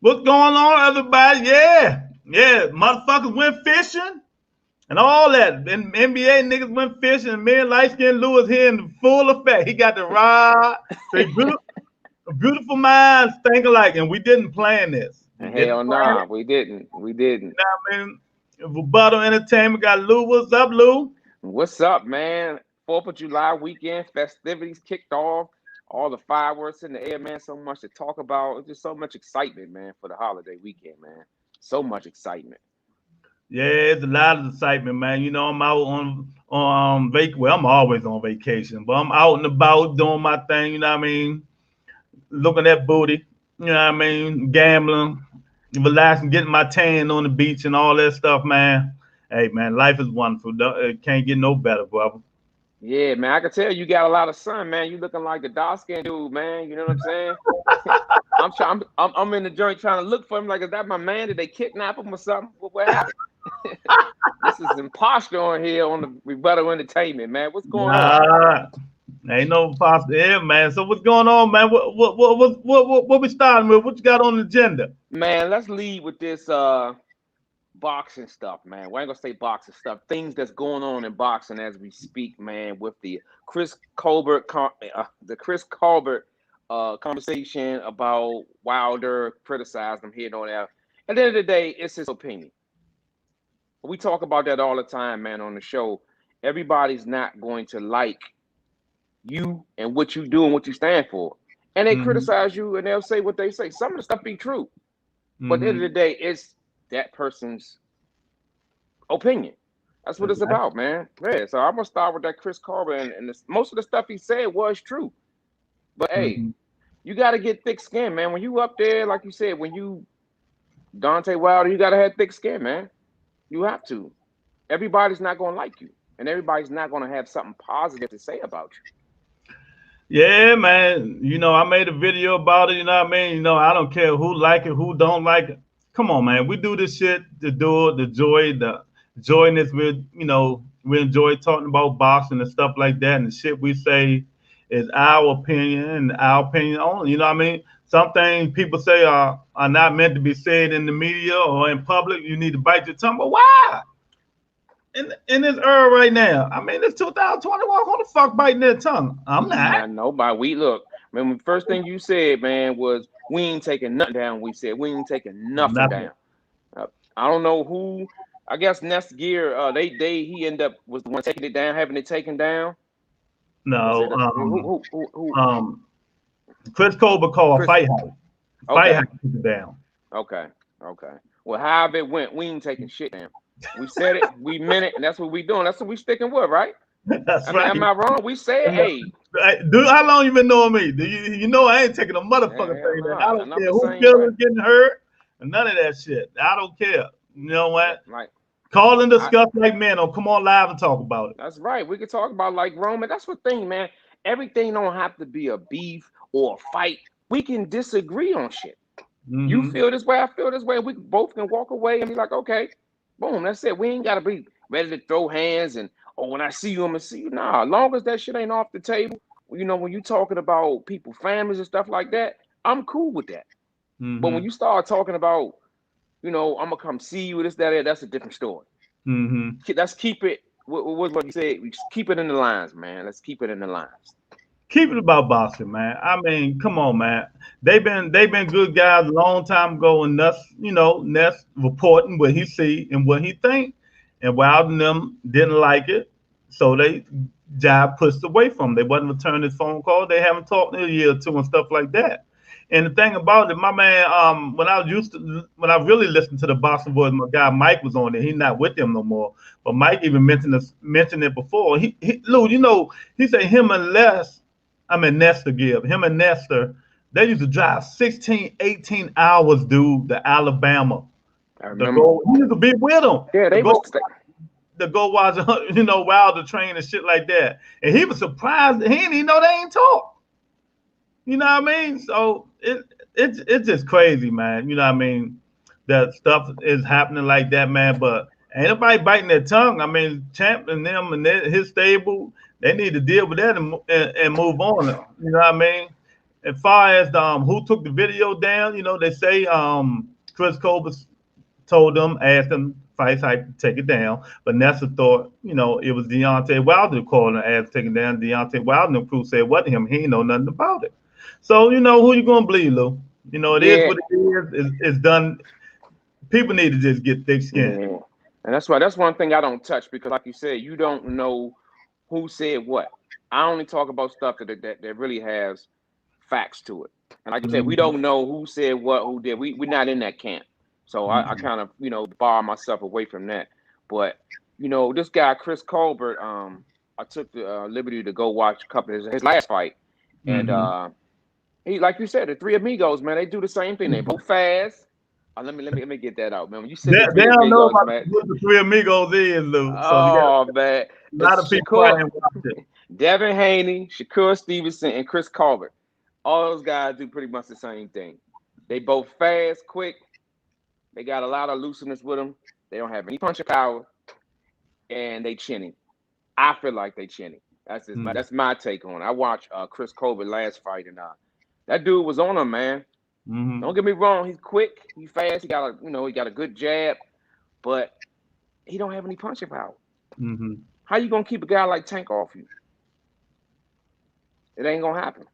What's going on, everybody? Yeah. Motherfuckers went fishing and all that. And NBA niggas went fishing, and me and light skinned Lewis here in full effect. He got the rod. So beautiful minds think alike, and we didn't plan this. Hell nah, we didn't. You know what I mean? Rebuttal Entertainment got Lou. What's up, Lou? What's up, man? 4th of July weekend, festivities kicked off. All the fireworks in the air, man. So much to talk about. Just so much excitement, man, for the holiday weekend, man. So much excitement. Yeah, it's a lot of excitement, man. You know, I'm out on well, I'm always on vacation, but I'm out and about doing my thing, you know what I mean? Looking at booty, you know what I mean? Gambling, relaxing, getting my tan on the beach and all that stuff, man. Hey, man, life is wonderful. It can't get no better, brother. Yeah, man. I can tell you got a lot of sun, man. You looking like the dark skinned dude, man. You know what I'm saying? I'm in the joint trying to look for him. Like, is that my man? Did they kidnap him or something? What happened? This is imposter on here on the Rebuttal Entertainment, man. What's going on? Ain't no imposter here, man. So what's going on, man? What we starting with? What you got on the agenda? Man, let's lead with this boxing stuff, man. We ain't gonna say boxing stuff. Things that's going on in boxing as we speak, man. With the Chris Colbert, conversation about Wilder criticized him here and on there. At the end of the day, it's his opinion. We talk about that all the time, man, on the show. Everybody's not going to like you and what you do and what you stand for. And they criticize you and they'll say what they say. Some of the stuff be true. But at the end of the day, it's that person's opinion. That's what it's about, man. Yeah, so I'm going to start with that Chris Colbert. And most of the stuff he said was true. But, hey, you got to get thick skin, man. When you up there, like you said, when you Deontay Wilder, you got to have thick skin, man. You have to. Everybody's not going to like you. And everybody's not going to have something positive to say about you. Yeah, man. You know, I made a video about it. You know what I mean? You know, I don't care who like it, who don't like it. Come on, man. We do this shit to do it, the joyness with, you know, we enjoy talking about boxing and stuff like that. And the shit we say is our opinion and our opinion only. You know what I mean? Some things people say are not meant to be said in the media or in public. You need to bite your tongue. But why? In this era right now, I mean, it's 2021. Who the fuck biting their tongue? I'm not. Nobody. We look. Man, the first thing you said, man, was we ain't taking nothing down. We said we ain't taking nothing down. I don't know who. I guess Nest Gear. He ended up was the one taking it down, having it taken down. No. Chris Colbert called Fight House. Fight House took it down. Okay. Well, however it went, we ain't taking shit down. We said it, we meant it, and that's what we doing. That's what we sticking with, right? That's right. Am I wrong? We said, hey. Dude, how long you been knowing me? You know I ain't taking a motherfucking thing down. I don't care who feeling getting hurt and none of that shit. I don't care. You know what? Right. Call and discuss like men or come on live and talk about it. That's right. We can talk about like Roman. That's the thing, man. Everything don't have to be a beef or a fight. We can disagree on shit. You feel this way, I feel this way. We both can walk away and be like, okay, boom, that's it. We ain't got to be ready to throw hands and, oh, when I see you, I'm going to see you. Nah, as long as that shit ain't off the table, you know, when you talking about people, families and stuff like that, I'm cool with that. But when you start talking about, you know, I'm going to come see you, this, that, that's a different story. Let's keep it, what you said, keep it in the lines, man. Let's keep it in the lines. Keep it about boxing, man. I mean, come on, man. They've been good guys a long time ago, and Ness reporting what he see and what he think, and Wilder and them didn't like it, so they pushed away from him. They wasn't returning his phone call. They haven't talked in a year or two and stuff like that. And the thing about it, my man, when I really listened to the Boxing Boys, my guy Mike was on there. He's not with them no more, but Mike even mentioned it before. Lou, you know, he said him and Nestor, they used to drive 16, 18 hours, dude, to Alabama. I remember. He used to be with them. Yeah, they go watch, you know, Wilder train and shit like that. And he was surprised. He didn't even know they ain't talk. You know what I mean? So it's just crazy, man. You know what I mean? That stuff is happening like that, man. But ain't nobody biting their tongue. I mean, Champ and them and his stable, they need to deal with that and move on. You know what I mean? as far as the, who took the video down, they say Chris Colbert told them, asked them fight site to take it down. But Nessa thought, it was Deontay Wilder calling and asked taking down. Deontay Wilder and the crew said, what him? He ain't know nothing about it. So, who you gonna believe, Lou? It is what it is. It's done. People need to just get thick skin. Yeah. And that's why that's one thing I don't touch, because like you said, you don't know who said what. I only talk about stuff that really has facts to it. And like you said, we don't know who said what, who did. We're not in that camp. So I kind of, bar myself away from that. But, this guy, Chris Colbert, I took the liberty to go watch a couple of his last fight. And he, like you said, the Three Amigos, man, they do the same thing. They both fast. Let me get that out, man. When you said the Three Amigos, man, what the Three Amigos is, Lou. So man. A lot of people Devin Haney, Shakur Stevenson, and Chris Colbert. All those guys do pretty much the same thing. They both fast, quick. They got a lot of looseness with them. They don't have any punching power, and they chinny. I feel like they chinny. That's just that's my take on it. I watched Chris Colbert last fight, and that dude was on him, man. Don't get me wrong. He's quick. He's fast. He got a good jab, but he don't have any punching power. How you gonna keep a guy like Tank off you? It ain't gonna happen.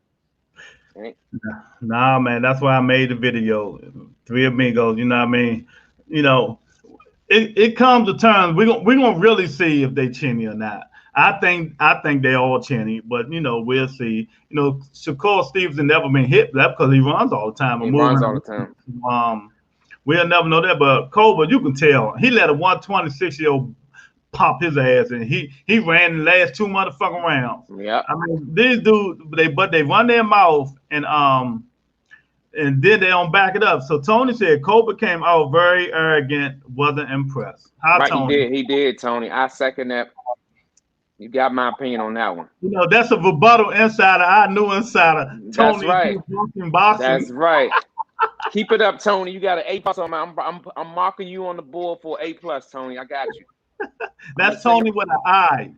Nah, man. That's why I made the video. Three Amigos. You know what I mean? It comes to terms. We're gonna really see if they chinny or not. I think they all chinny, but we'll see. Shakur Stevenson never been hit that because he runs all the time. He runs all the time. We'll never know that. But Colbert, you can tell he let a 126-year-old pop his ass, and he ran the last 2 motherfucking rounds. Yeah. I mean, these dudes, they run their mouth and then they don't back it up. So Tony said Colbert came out very arrogant, wasn't impressed. Tony? He did, Tony. I second that. You got my opinion on that one. That's a rebuttal insider. I knew insider. Tony, that's right. Boxing. That's right. Keep it up, Tony. You got an A+. I'm marking you on the board for A+, Tony. I got you. That's Tony with an I.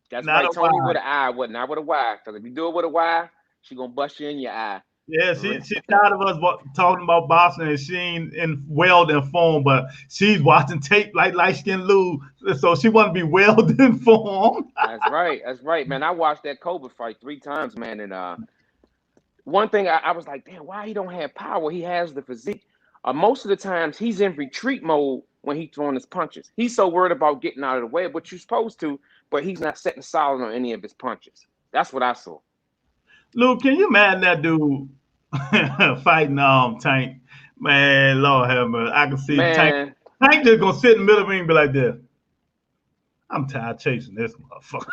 That's right, Tony with an I, not with a Y. Because if you do it with a Y, she gonna bust you in your eye. Yeah, she's tired of us talking about boxing, and she ain't well informed, but she's watching tape like light-skinned Lou, so she want to be well informed. That's right, man. I watched that Colbert fight 3 times, man, and one thing I was like, damn, why he don't have power? He has the physique. Most of the times he's in retreat mode when he's throwing his punches. He's so worried about getting out of the way, but you're supposed to, but he's not setting solid on any of his punches. That's what I saw. Lou, can you imagine that dude fighting Tank? Man, Lord have mercy. I can see Tank. Tank just gonna sit in the middle of the ring and be like this. I'm tired of chasing this motherfucker.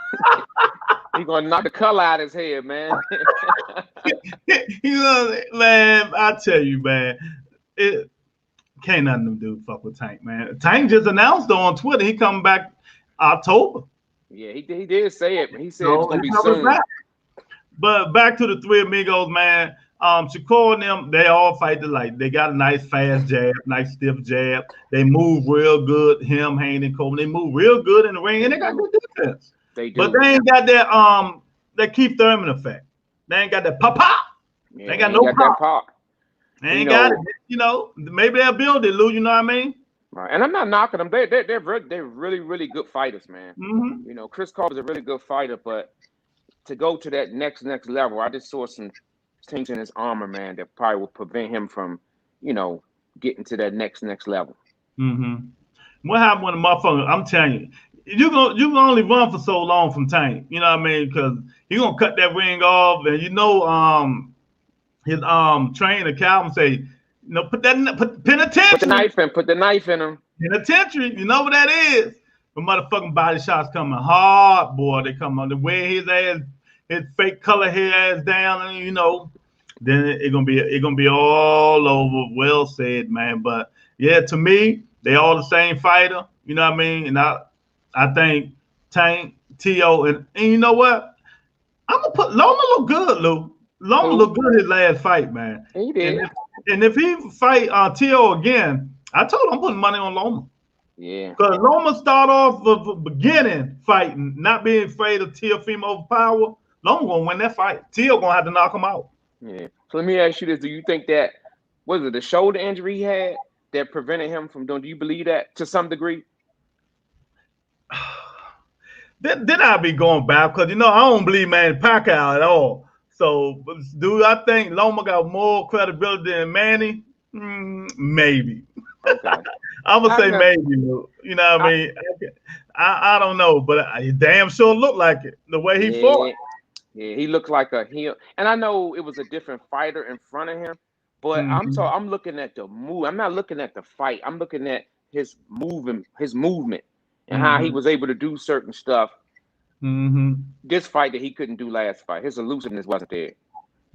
He's gonna knock the color out of his head, man. Man, I tell you, man, it can't nothing do fuck with Tank, man. Tank just announced on Twitter he coming back October. Yeah, he did say it. He said it's gonna be soon. Back. But back to the Three Amigos, man. Shakur and them, they all fight the light. They got a nice fast jab, nice stiff jab. They move real good. Him, Haney, and Coleman, they move real good in the ring, and they got good defense. They do. But they ain't got that Keith Thurman effect. They ain't got that pop. Yeah, they ain't got no pop. They ain't got it. Maybe they'll build it, Lou. You know what I mean? Right. And I'm not knocking them. They're really, really good fighters, man. Chris Colbert's a really good fighter, but to go to that next level, I just saw some things in his armor, man, that probably will prevent him from, getting to that next level. What happened when the motherfucker? I'm telling you can only run for so long from Tank. You know what I mean? Because he gonna cut that ring off, and his trainer Calvin say, put penitentiary. Put the knife in him. Penitentiary. You know what that is? The motherfucking body shots coming hard, boy. They come on the way his ass, his fake color hair ass down, and then it's gonna be all over. Well said, man. But yeah, to me, they all the same fighter. You know what I mean? And I think Tank, T.O., and you know what? I'm gonna put Loma look good, Lou. Loma looked good his last fight, man. He did. And if he fight T.O. again, I told him I'm putting money on Loma. Yeah. Because Loma start off the beginning fighting, not being afraid of Teofimo overpower. Loma gonna win that fight. Teo gonna have to knock him out. Yeah. So let me ask you this: do you think that was it the shoulder injury he had that prevented him from doing? Do you believe that to some degree? Then I be going back because I don't believe Manny Pacquiao at all. So do I think Loma got more credibility than Manny? Maybe. Okay. I'm gonna I say can. maybe. You know what I I, mean? I don't know, but he damn sure looked like it the way he fought. yeah. Yeah. He looked like a heel, and I know it was a different fighter in front of him, but Mm-hmm. I'm looking at the move. I'm not looking at the fight. I'm looking at his movement, and how he Mm-hmm. was able to do certain stuff. Mm-hmm. This fight that he couldn't do last fight. His elusiveness wasn't there.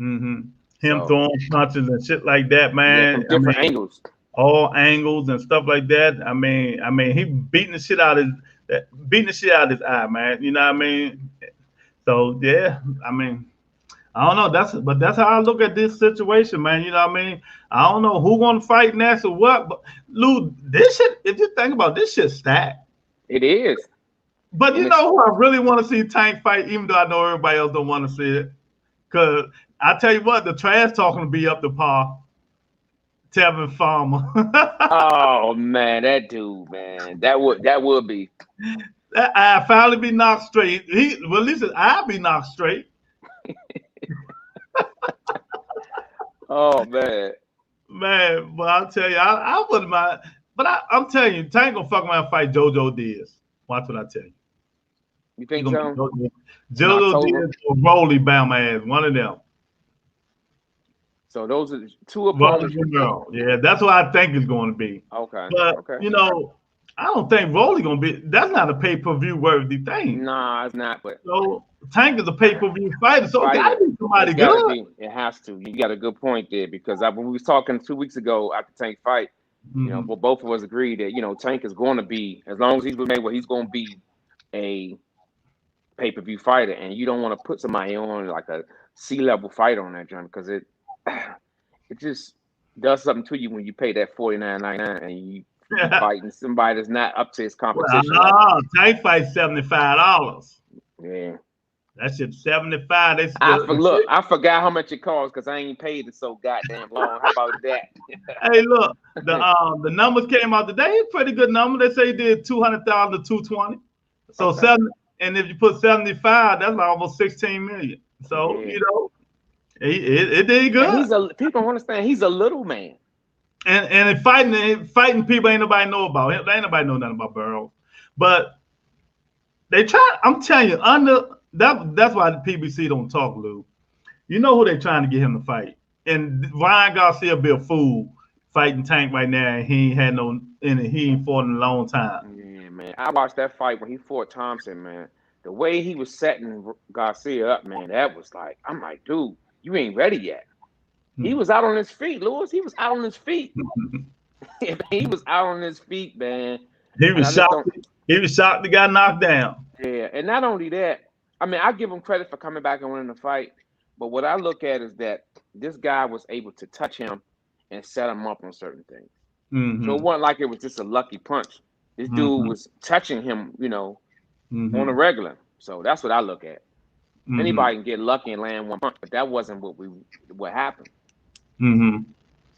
Mm-hmm. Him So throwing punches and shit like that, yeah, man. from I different mean, angles. all angles and stuff like that. I mean, he beating the shit out of his eye, man. You know what I mean? So yeah, I mean, I don't know. That's how I look at this situation, man. You know what I mean? I don't know who gonna fight next or what, but Lou, this shit. If you think about this, shit stacked. It is, But and you it's know who I really want to see Tank fight, even though I know everybody else don't want to see it. Cause I tell you what, the trash talking to be up to par. Tevin Farmer. oh man, that dude, man, that would be. That eye finally be knocked straight. Well, at least his eye be knocked straight. Oh man, Man, but I'll tell you, I wouldn't mind. But I'm telling you, Tank gonna fuck around and fight JoJo Diaz. Watch what I tell you. you He think gonna be so? In JoJo October. Diaz or Rolly Bama ass, one of them. So those are the two Rolly opponents you think. Monroe. Yeah, that's what I think it's going to be. Okay, But okay. I don't think Rolly gonna be. That's not a pay per view worthy thing. Nah, it's not. But So Tank is a pay per view fighter, so it got fighter, to be somebody it's got to good. be. It has to. You got a good point there because when we was talking 2 weeks ago after Tank fight, Mm-hmm. but both of us agreed that Tank is going to be, as long as he's with Mayweather, he's going to be a pay-per-view fighter, and you don't want to put somebody on like a C-level fighter on that joint because it just does something to you when you pay that $49.99 and you fighting somebody that's not up to his Well, competition level. no, Tank fight $75. Yeah, That shit 75. They look, I forgot how much it costs because I ain't paid it so goddamn long. How about that? Hey, look, the numbers came out today. It's pretty good number. They say he did 200,000 to 220. So Okay. and if you put 75, that's almost 16 million. So Yeah. it did And good. people don't understand he's a little man. And in fighting people ain't nobody know about him. Ain't nobody know nothing about Burrow. But they try. I'm telling you, that's why the PBC don't talk, Lou. You know who they trying to get him to fight. And Ryan Garcia be a fool fighting Tank right now, and he ain't fought in a long time. Yeah, man. I watched that fight when he fought Thompson, man. The way he was setting Garcia up, man, that was like, I'm like, dude, you ain't ready yet. He was out on his feet, Lewis. He was out on his feet. He was out on his feet, man. He And was I just shocked. don't. He was shocked he got knocked down. Yeah, and not only that, I mean, I give him credit for coming back and winning the fight. But what I look at is that this guy was able to touch him and set him up on certain things. So it Mm-hmm. wasn't like it was just a lucky punch. This dude Mm-hmm. was touching him, on a Mm-hmm. regular. So that's what I look at. Mm-hmm. Anybody can get lucky and land one punch, but that wasn't what happened. Mm-hmm.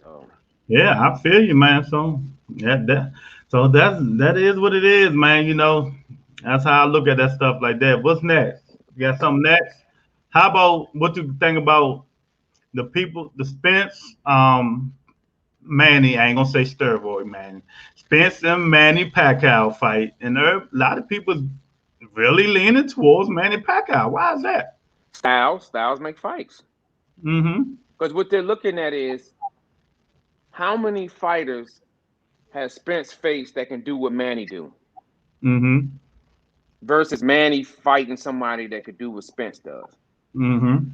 So Yeah, I feel you, man. That is what it is, man. That's how I look at that stuff like that. What's next? You got something next? How about what you think about the Spence, Manny? I ain't gonna say steroid, man. Spence and Manny Pacquiao fight, and a lot of people really leaning towards Manny Pacquiao. Why is that? styles make fights. Mm-hmm. Because what they're looking at is how many fighters has Spence faced that can do what Manny do Mm-hmm. versus Manny fighting somebody that could do what Spence does. Mm-hmm.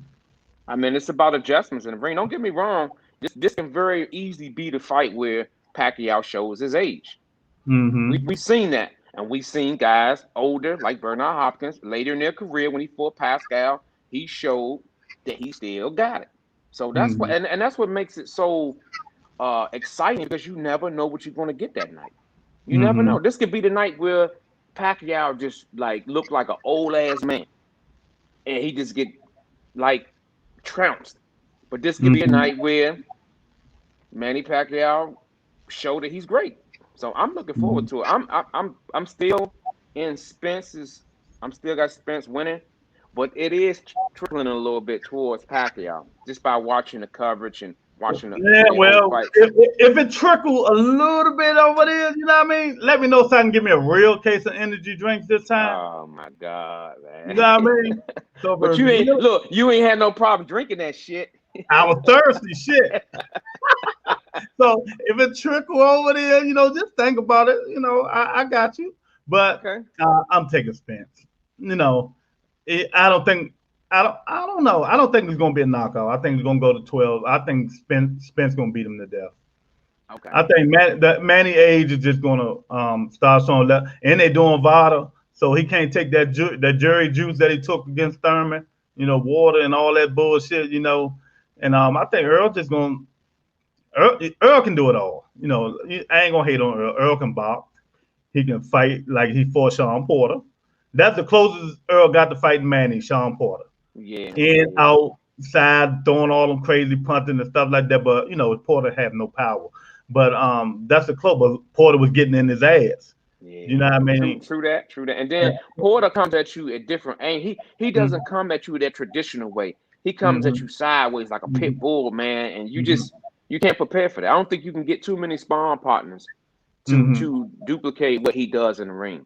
I mean, it's about adjustments in the ring. Don't get me wrong. This can very easily be the fight where Pacquiao shows his age. Mm-hmm. We've seen that. And we've seen guys older, like Bernard Hopkins, later in their career when he fought Pascal, he showed that he still got it. So that's what, Mm-hmm. and that's what makes it so exciting because you never know what you're going to get that night. You never Mm-hmm. know. This could be the night where Pacquiao just like looked like an old ass man, and he just get like trounced. But this could be a night where Manny Pacquiao show that he's great. So I'm looking forward to it. I'm still in Spence's. I'm still got Spence winning, but it is trickling a little bit towards Pacquiao just by watching the coverage and watching Yeah, the old well, fights. if it trickle a little bit over there, you know what I mean? Let me know so I can give me a real case of energy drinks this time. Oh my God, man! You know what I mean? So But you ain't look. You ain't had no problem drinking that shit. I was thirsty, shit. So if it trickle over there, you know, just think about it. You know, I got you. But Okay. I'm taking Spence. You know, I don't think I don't know. I don't think it's gonna be a knockout. I think it's gonna go to 12. I think Spence gonna beat him to death. Okay. I think Manny age is just gonna start showing left, and they're doing Vada, so he can't take that jury juice that he took against Thurman. You know, water and all that bullshit. You know, and I think Earl just gonna Earl can do it all. You know, I ain't gonna hate on Earl. Earl can box. He can fight like he fought Sean Porter. That's the closest Earl got to fighting Manny, Sean Porter. Yeah. In, outside, throwing all them crazy punting and stuff like that. But you know, Porter had no power. But that's the close. But Porter was getting in his ass. Yeah. You know what I mean? True that. And then Porter comes at you at different angles. He doesn't come at you that traditional way. He comes at you sideways like a pit bull, man, and you can't prepare for that. I don't think you can get too many sparring partners to duplicate what he does in the ring.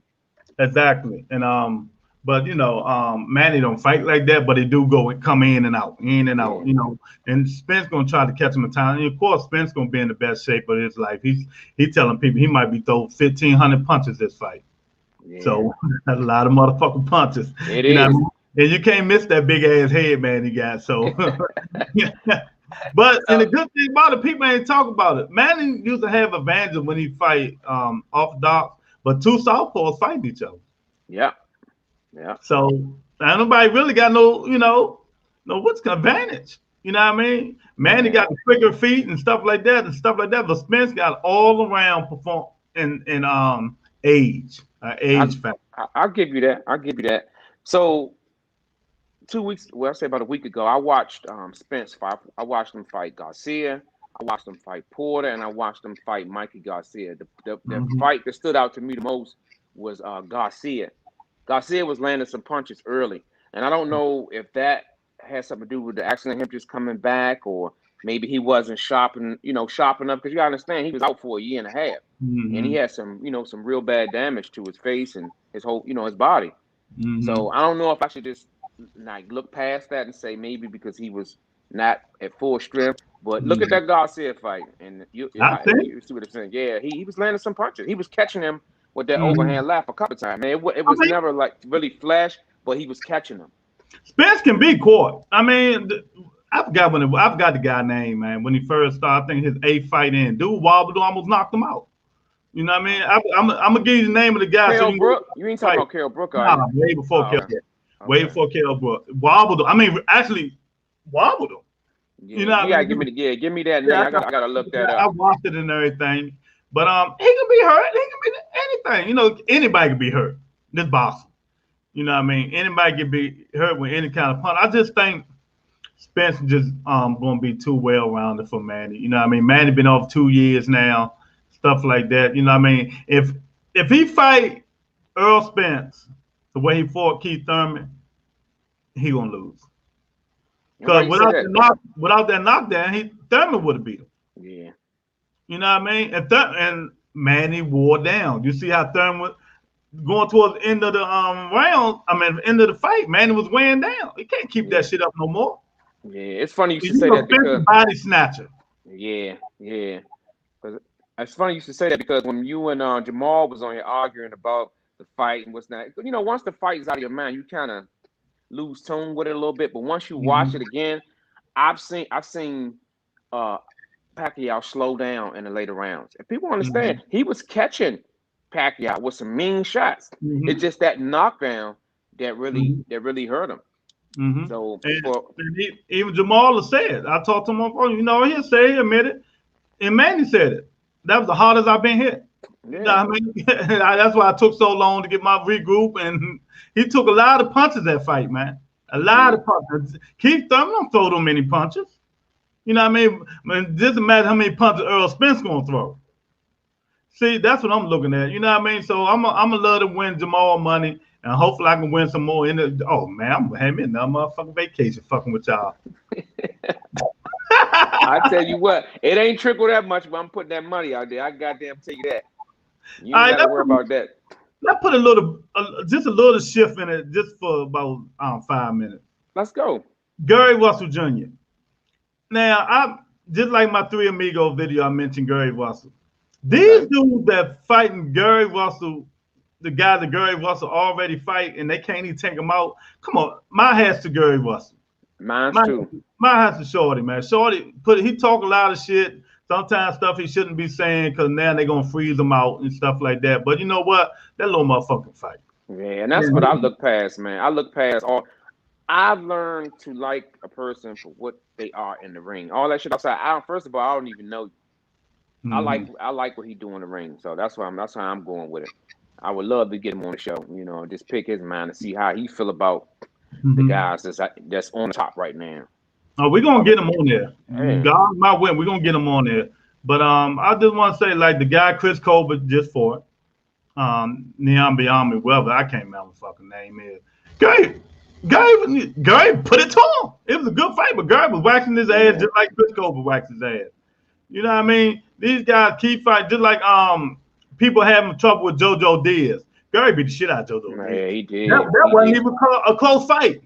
Exactly. And but you know, Manny don't fight like that, but he do come in and out, you know. And Spence gonna try to catch him in time. And of course, Spence gonna be in the best shape of his life. He's telling people he might be throwing 1,500 punches this fight. Yeah. So that's a lot of motherfucking punches. It is. Know? And you can't miss that big ass head man he got. So but and the good thing about it, people ain't talk about it. Manny used to have advantages when he fight off dock, but two southpaws fighting each other. Yeah. So nobody really got no what's the advantage. You know what I mean? Manny got the quicker feet and stuff like that. But Spence got all around perform in age factor. I'll give you that. So 2 weeks, well, I say about a week ago, I watched Spence fight. I watched him fight Garcia. I watched him fight Porter, and I watched him fight Mikey Garcia. The fight that stood out to me the most was Garcia. Garcia was landing some punches early, and I don't know if that has something to do with the accident of him just coming back, or maybe he wasn't sharp enough, because you gotta understand he was out for a year and a half, and he had some real bad damage to his face and his whole, his body. So I don't know if I should just look past that and say maybe because he was not at full strength. But look at that Garcia fight, and you see what I'm saying. Yeah, he was landing some punches. He was catching him with that overhand left a couple times. Man, it was never like really flash, but he was catching them. Spence can be caught. I mean, I forgot the guy name, man. When he first started, I think his 8th fight in, dude wobbled, almost knocked him out. You know what I mean? I'm gonna give you the name of the guy. Carol Brook. You ain't talking about Carol Brook, are you? Way before Carol. Okay. Way before Carol Brook. Wobbled him. I mean, actually wobbled him. Yeah, you know, give me that name. I gotta look that up. I watched it and everything. But he can be hurt. He can be anything. Anybody can be hurt. This boxing. You know what I mean? Anybody can be hurt with any kind of punch. I just think Spence just gonna be too well rounded for Manny. You know what I mean? Manny been off 2 years now, stuff like that. You know what I mean? If he fight Earl Spence the way he fought Keith Thurman, he gonna lose. Because without that knockdown, Thurman would have beat him. Yeah. You know what I mean? And Manny wore down. You see how Thurman was going towards the end of the end of the fight. Manny was weighing down. He can't keep that shit up no more. Yeah, it's funny you should say that because body snatcher. Yeah. It's funny you should say that because when you and Jamal was on here arguing about the fight and what's not, once the fight is out of your mind, you kind of lose tone with it a little bit. But once you watch it again, I've seen Pacquiao slow down in the later rounds, and people understand he was catching Pacquiao with some mean shots. It's just that knockdown that really hurt him. So even Jamal said, I talked to him on phone. He'll say, he admitted, and Manny said it. That was the hardest I've been hit. Yeah. You know what I mean? That's why I took so long to get my regroup, and he took a lot of punches that fight, man. A lot of punches. Keith Thurman don't throw them many punches. You know what I mean? Just imagine how many punches Earl Spence gonna throw. See, that's what I'm looking at. You know what I mean? So I'm a love to win Jamal money, and hopefully I can win some more. In the oh man, I'm having me another motherfucking vacation fucking with y'all. I tell you what, it ain't trickle that much, but I'm putting that money out there. I goddamn tell you that. You ain't got to worry about that. Let's put a little, just a little shift in it, just for about 5 minutes. Let's go. Gary Russell Jr. Now, I just like my Three Amigos video, I mentioned Gary Russell. These dudes that fighting Gary Russell, the guys that Gary Russell already fight, and they can't even take him out. Come on, my hat's to Gary Russell. Mine too. My hat's to Shorty, man. Shorty he talk a lot of shit. Sometimes stuff he shouldn't be saying because now they're gonna freeze him out and stuff like that. But you know what? That little motherfucking fight. Yeah, and that's what I look past, man. I look past all. I've learned to like a person for what they are in the ring. All that shit outside. First of all, I don't even know you. I like what he do in the ring, so that's how I'm going with it. I would love to get him on the show, you know, just pick his mind and see how he feel about the guys that's on the top right now. Oh, we're gonna get him on there. God, my win, we're gonna get him on there. But I just want to say, like the guy Chris Colbert just fought, Neon Beyond Me, whatever, I can't remember his fucking name is. Gary put it to him. It was a good fight, but Gary was waxing his ass just like Chris Colbert waxed his ass. You know what I mean? These guys keep fighting just like people having trouble with JoJo Diaz. Gary beat the shit out of JoJo Diaz. Yeah, he did. That wasn't even a close fight.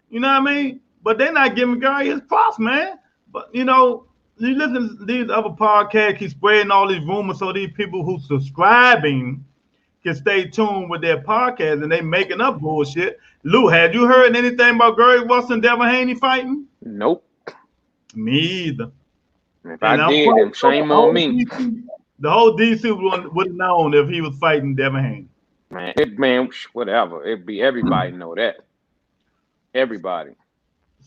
You know what I mean? But they're not giving Gary his props, man. But you know, you listen to these other podcasts, keep spreading all these rumors so these people who subscribing can stay tuned with their podcast and they making up bullshit. Lou, had you heard anything about Gary Russell and Devin Haney fighting? Nope. Me either. If I did, then shame on me. The whole DC would have known if he was fighting Devin Haney. Man, whatever. It'd be everybody know that. Everybody.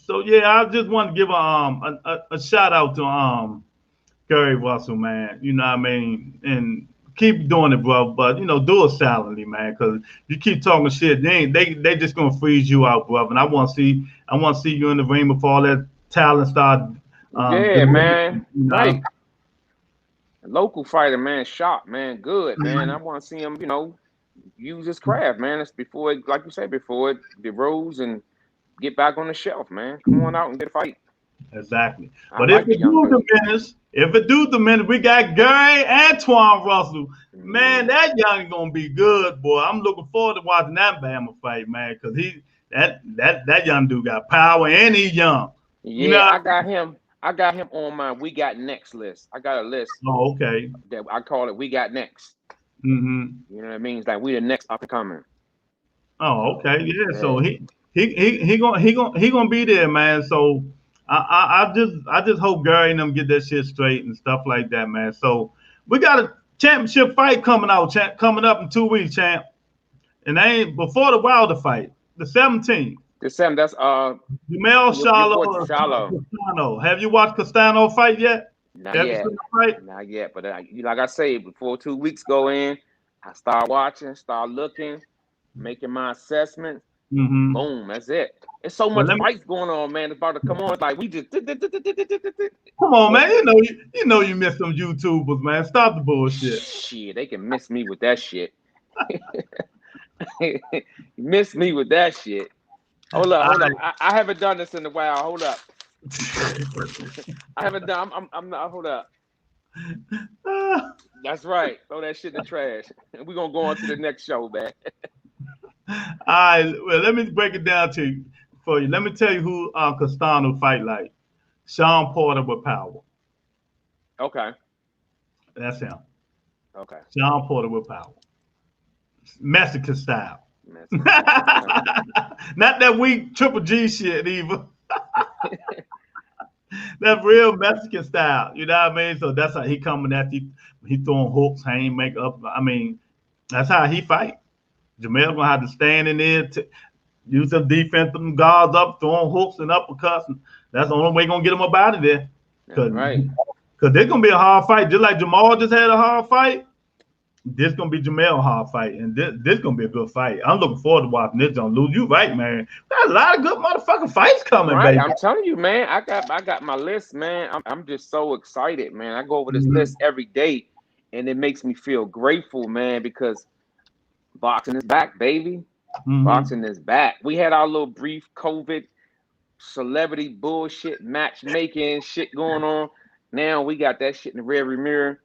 So yeah, I just want to give a shout out to Gary Russell, man. You know what I mean? And keep doing it, bro. But you know, do it silently, man, because you keep talking shit, they just gonna freeze you out, bro. And I want to see you in the ring before all that talent start. Yeah, man. You know? Right. Local fighter, man, sharp, man, good, man. I want to see him, you know, use his craft, man. It's before it, like you said, before it rose and get back on the shelf, man. Come on out and get a fight. Exactly. But if it do diminish, we got Gary Antoine Russell. Man, that young gonna be good, boy. I'm looking forward to watching that Bama fight, man, because that young dude got power and he's young. Yeah, you know? I got him on my We Got Next list. I got a list. Oh, okay. That I call it We Got Next. You know what I mean? It's like we the next up and coming. Oh, okay. Yeah. So he gonna be there, man. So I just hope Gary and them get that shit straight and stuff like that, man. So we got a championship fight coming up in 2 weeks, champ. And they ain't before the Wilder fight, the 17th. That's Jamel Castano. Have you watched Castano fight yet? Not yet. But like I say, before 2 weeks go in, I start watching, start looking, making my assessments. Boom, that's it. There's so much fights going on, man. It's about to come on. Like we just come on, man. You know you miss some YouTubers, man. Stop the bullshit. Shit, they can miss me with that shit. Miss me with that shit. Hold up. I haven't done this in a while. Hold up. I haven't done. I'm not. Hold up. That's right. Throw that shit in the trash. And we're gonna go on to the next show, man. All right. Well, let me break it down for you. Let me tell you who Castano fight like. Sean Porter with power. Okay. That's him. Okay. Sean Porter with power. Mexican style. Not that weak Triple G shit either. That real Mexican style. You know what I mean? So that's how he coming at you. He throwing hooks, haymakers make up. I mean, that's how he fight. Jamel gonna have to stand in there, use some defensive guards up, throwing hooks and uppercuts. And that's the only way gonna get him up out of there. Right. Because they're gonna be a hard fight. Just like Jamal just had a hard fight. this gonna be Jamel hard fight, and this gonna be a good fight. I'm looking forward to watching this. Don't lose. You right, man. Got a lot of good motherfucking fights coming, Right, baby. I'm telling you, man. I got my list, man. I'm just so excited, man. I go over this Mm-hmm. list every day, and it makes me feel grateful, man, because boxing is back, baby. Mm-hmm. Boxing is back. We had our little brief COVID celebrity bullshit matchmaking shit going on. Now we got that shit in the rearview mirror.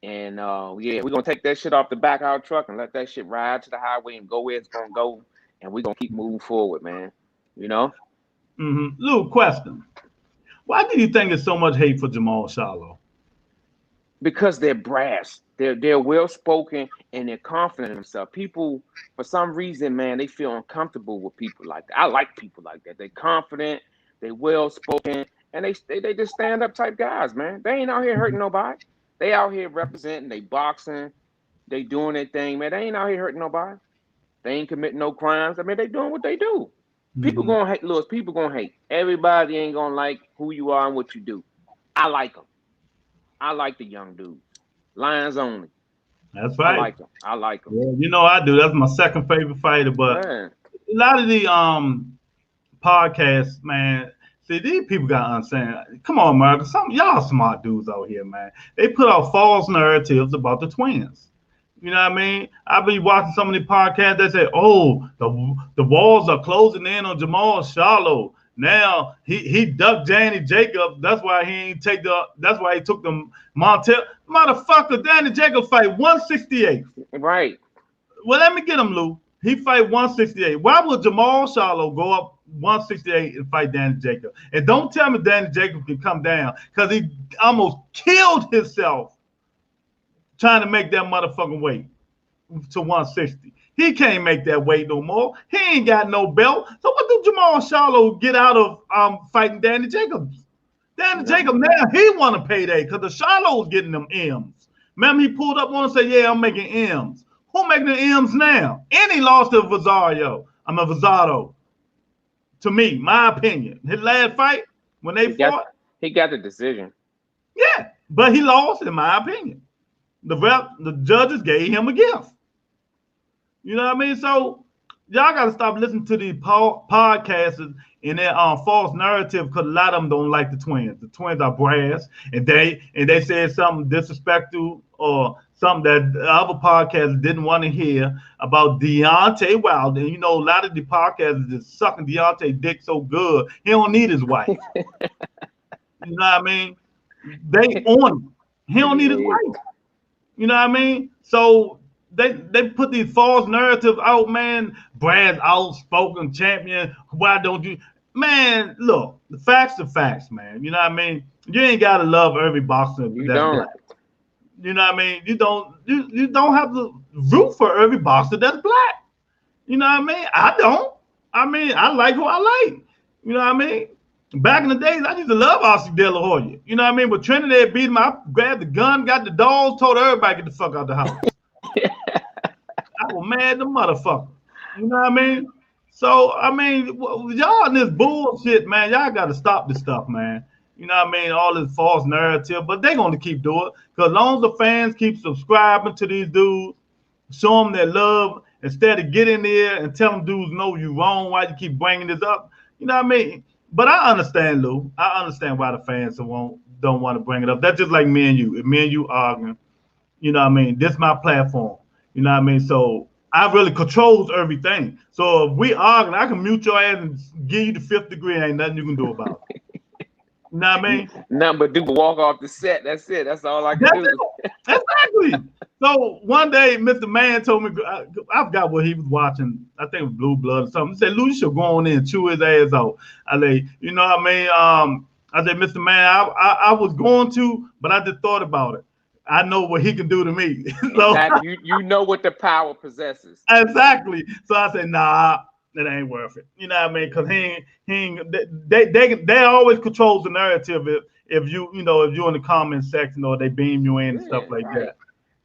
And yeah, we're gonna take that shit off the back of our truck and let that shit ride to the highway and go where it's gonna go. And we're gonna keep moving forward, man. You know? Mm-hmm. Little question. Why do you think there's so much hate for Jamal Charlo? Because they're brass. They're well spoken and they're confident in themselves. People, for some reason, man, they feel uncomfortable with people like that. I like people like that. They're confident, they well spoken, and they just stand up type guys, man. They ain't out here hurting nobody. They out here representing, they boxing, they doing their thing, man. They ain't out here hurting nobody. They ain't committing no crimes. I mean, they doing what they do. People Mm-hmm. gonna hate, Lewis. People gonna hate. Everybody ain't gonna like who you are and what you do. I like them. I like the young dudes. Lions only. That's I right. like them. I like them. Yeah, you know I do. That's my second favorite fighter. But Man, a lot of the podcasts, man. See, these people got to understand. Come on, America. Some y'all smart dudes out here, man. They put out false narratives about the twins. You know what I mean? I've been watching some of the podcasts that say, "Oh, the walls are closing in on Jamal Charlo. Now he ducked Danny Jacobs. That's why he ain't take the. That's why he took the Montel. Motherfucker, Danny Jacobs fight 168. right. Well, let me get him, Lou. He fight 168. Why would Jamal Charlo go up 168 and fight Danny Jacobs? And don't tell me Danny Jacobs can come down because he almost killed himself trying to make that motherfucking weight to 160. He can't make that weight no more. He ain't got no belt. So what do Jamal Charlo get out of fighting Danny Jacobs? Danny No. Jacobs now he want to payday because the Charlo's getting them M's. Remember he pulled up on and said, "Yeah, I'm making M's." Who making the M's now? And he lost to Vazario. I'm a Vazado. To me, my opinion. His last fight when they He got fought, he got the decision. yeah, but he lost in my opinion. The judges gave him a gift. You know what I mean? So y'all got to stop listening to these podcasters and their false narrative because a lot of them don't like the twins. The twins are brass, and they said something disrespectful or something that the other podcasters didn't want to hear about Deontay Wilder. And you know, a lot of the podcasters is sucking Deontay dick so good he don't need his wife. You know what I mean? They on him. He don't need his Yeah. wife. You know what I mean? So they put these false narratives out, man. Brad's outspoken champion. Why don't you, man? Look, the facts are facts, man. You know what I mean? You ain't gotta love every boxer You that's don't. black. You know what I mean? You don't have to root for every boxer that's black. You know what I mean? I don't. I mean, I like who I like. You know what I mean? Back in the days, I used to love Oscar De La Hoya. You know what I mean? But Trinidad beat him. I grabbed the gun, got the dogs, told everybody get the fuck out the house. I was mad the motherfucker. You know what I mean? So I mean, y'all in this bullshit, man. Y'all got to stop this stuff, man. You know what I mean? All this false narrative, but they're gonna keep doing it because as long as the fans keep subscribing to these dudes, show them their love instead of getting there and tell them dudes know you wrong. Why you keep bringing this up? You know what I mean? But I understand, Lou. I understand why the fans don't want to bring it up. That's just like me and you. If me and you arguing, you know what I mean? This is my platform. You know what I mean? So I really controls everything. So if we arguing, I can mute your ass and give you the fifth degree. Ain't nothing you can do about it. You know what I mean? Nothing but do but walk off the set. That's it. That's all I can That's do. it. Exactly. So one day, Mr. Man told me, I forgot what he was watching. I think it was Blue Blood or something. He said, "Lou, you should go on in and chew his ass out." I like, you know what I mean? I said, "Mr. Man, I was going to, but I just thought about it. I know what he can do to me." So Exactly. You know what the power possesses. exactly. So I said, "Nah, that ain't worth it." You know what I mean? Because he ain't, they always control the narrative if if you're in the comment section or they beam you in and stuff Yeah, like right. that.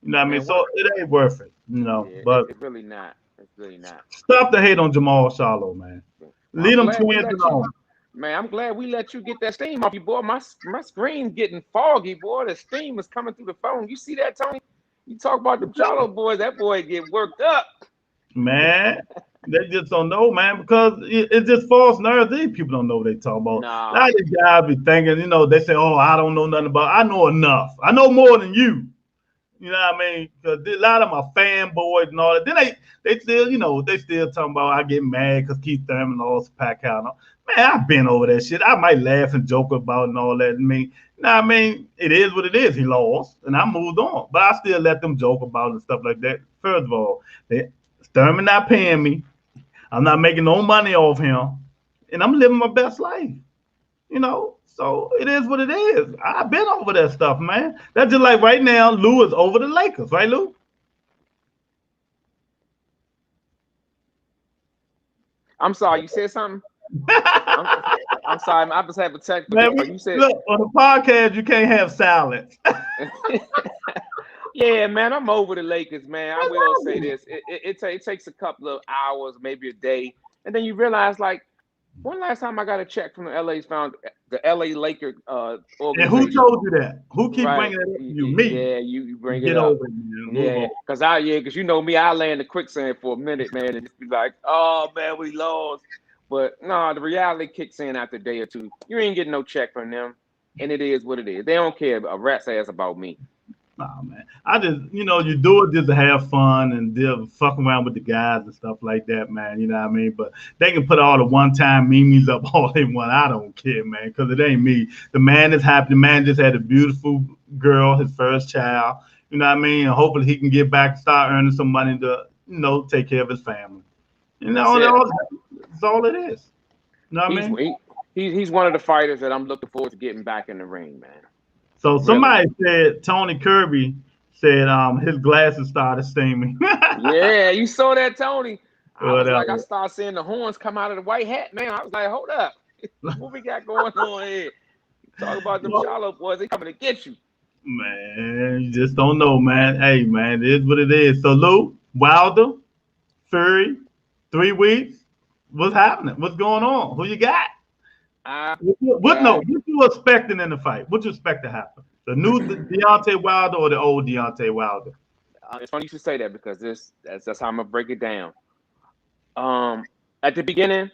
You know what I mean? Man, So what? it ain't worth it. Yeah, But it's really not. It's really not. stop the hate on Jamal Charlo, man. Well, Leave I'm them glad we twins let you. alone. Man, I'm glad we let you get that steam off you, boy. My screen's getting foggy, boy. The steam is coming through the phone. You see that, Tony? You talk about the Charlo boys, that boy get worked up. Man, they just don't know, man, because it's just false narrative. These people don't know what they talk about. A Nah. lot of these guys be thinking, they say, oh, I don't know nothing about I know enough. I know more than you. You know what I mean? Because a lot of them are fanboys and all that. Then they still, they still talking about I get mad because Keith Thurman lost Pac out. Man, I've been over that shit. I might laugh and joke about it and all that. It is what it is. He lost, and I moved on. But I still let them joke about it and stuff like that. First of all, Thurman not paying me. I'm not making no money off him, and I'm living my best life. So it is what it is. I've been over that stuff, man. That's just like right now, Lou is over the Lakers, right, Lou? I'm sorry, you said something? I'm sorry, I just have a text. Man, You said, look, on the podcast, you can't have silence. Yeah, man, I'm over the Lakers, man. I will say this. It takes a couple of hours, maybe a day, and then you realize, like, when last time I got a check from the LA Laker organization? And who told you that? Who keep bringing it up to you? Me. Yeah, you bring Get it up. over it, man. Yeah, because you know me, I lay in the quicksand for a minute, man, and just be like, oh man, we lost. But no, the reality kicks in after a day or two. You ain't getting no check from them, and it is what it is. They don't care a rat's ass about me. Nah, man. I just, you do it just to have fun and fuck around with the guys and stuff like that, man. You know what I mean? But they can put all the one-time memes up all they want. I don't care, man, because it ain't me. The man is happy. The man just had a beautiful girl, his first child. You know what I mean? And hopefully he can get back, start earning some money to, take care of his family. That's all it is. You know what I mean? He's one of the fighters that I'm looking forward to getting back in the ring, man. So somebody said Tony Kirby said his glasses started steaming. Yeah, you saw that, Tony. I started seeing the horns come out of the white hat, man. I was like, hold up. What we got going on here? Talk about them Charlotte boys, they coming to get you. Man, you just don't know, man. Hey, man, it is what it is. So Lou, Wilder, Fury, 3 weeks. What's happening? What's going on? Who you got? What you expecting in the fight? What you expect to happen? The new Deontay Wilder or the old Deontay Wilder? It's funny you should say that because that's how I'm gonna break it down. At the beginning,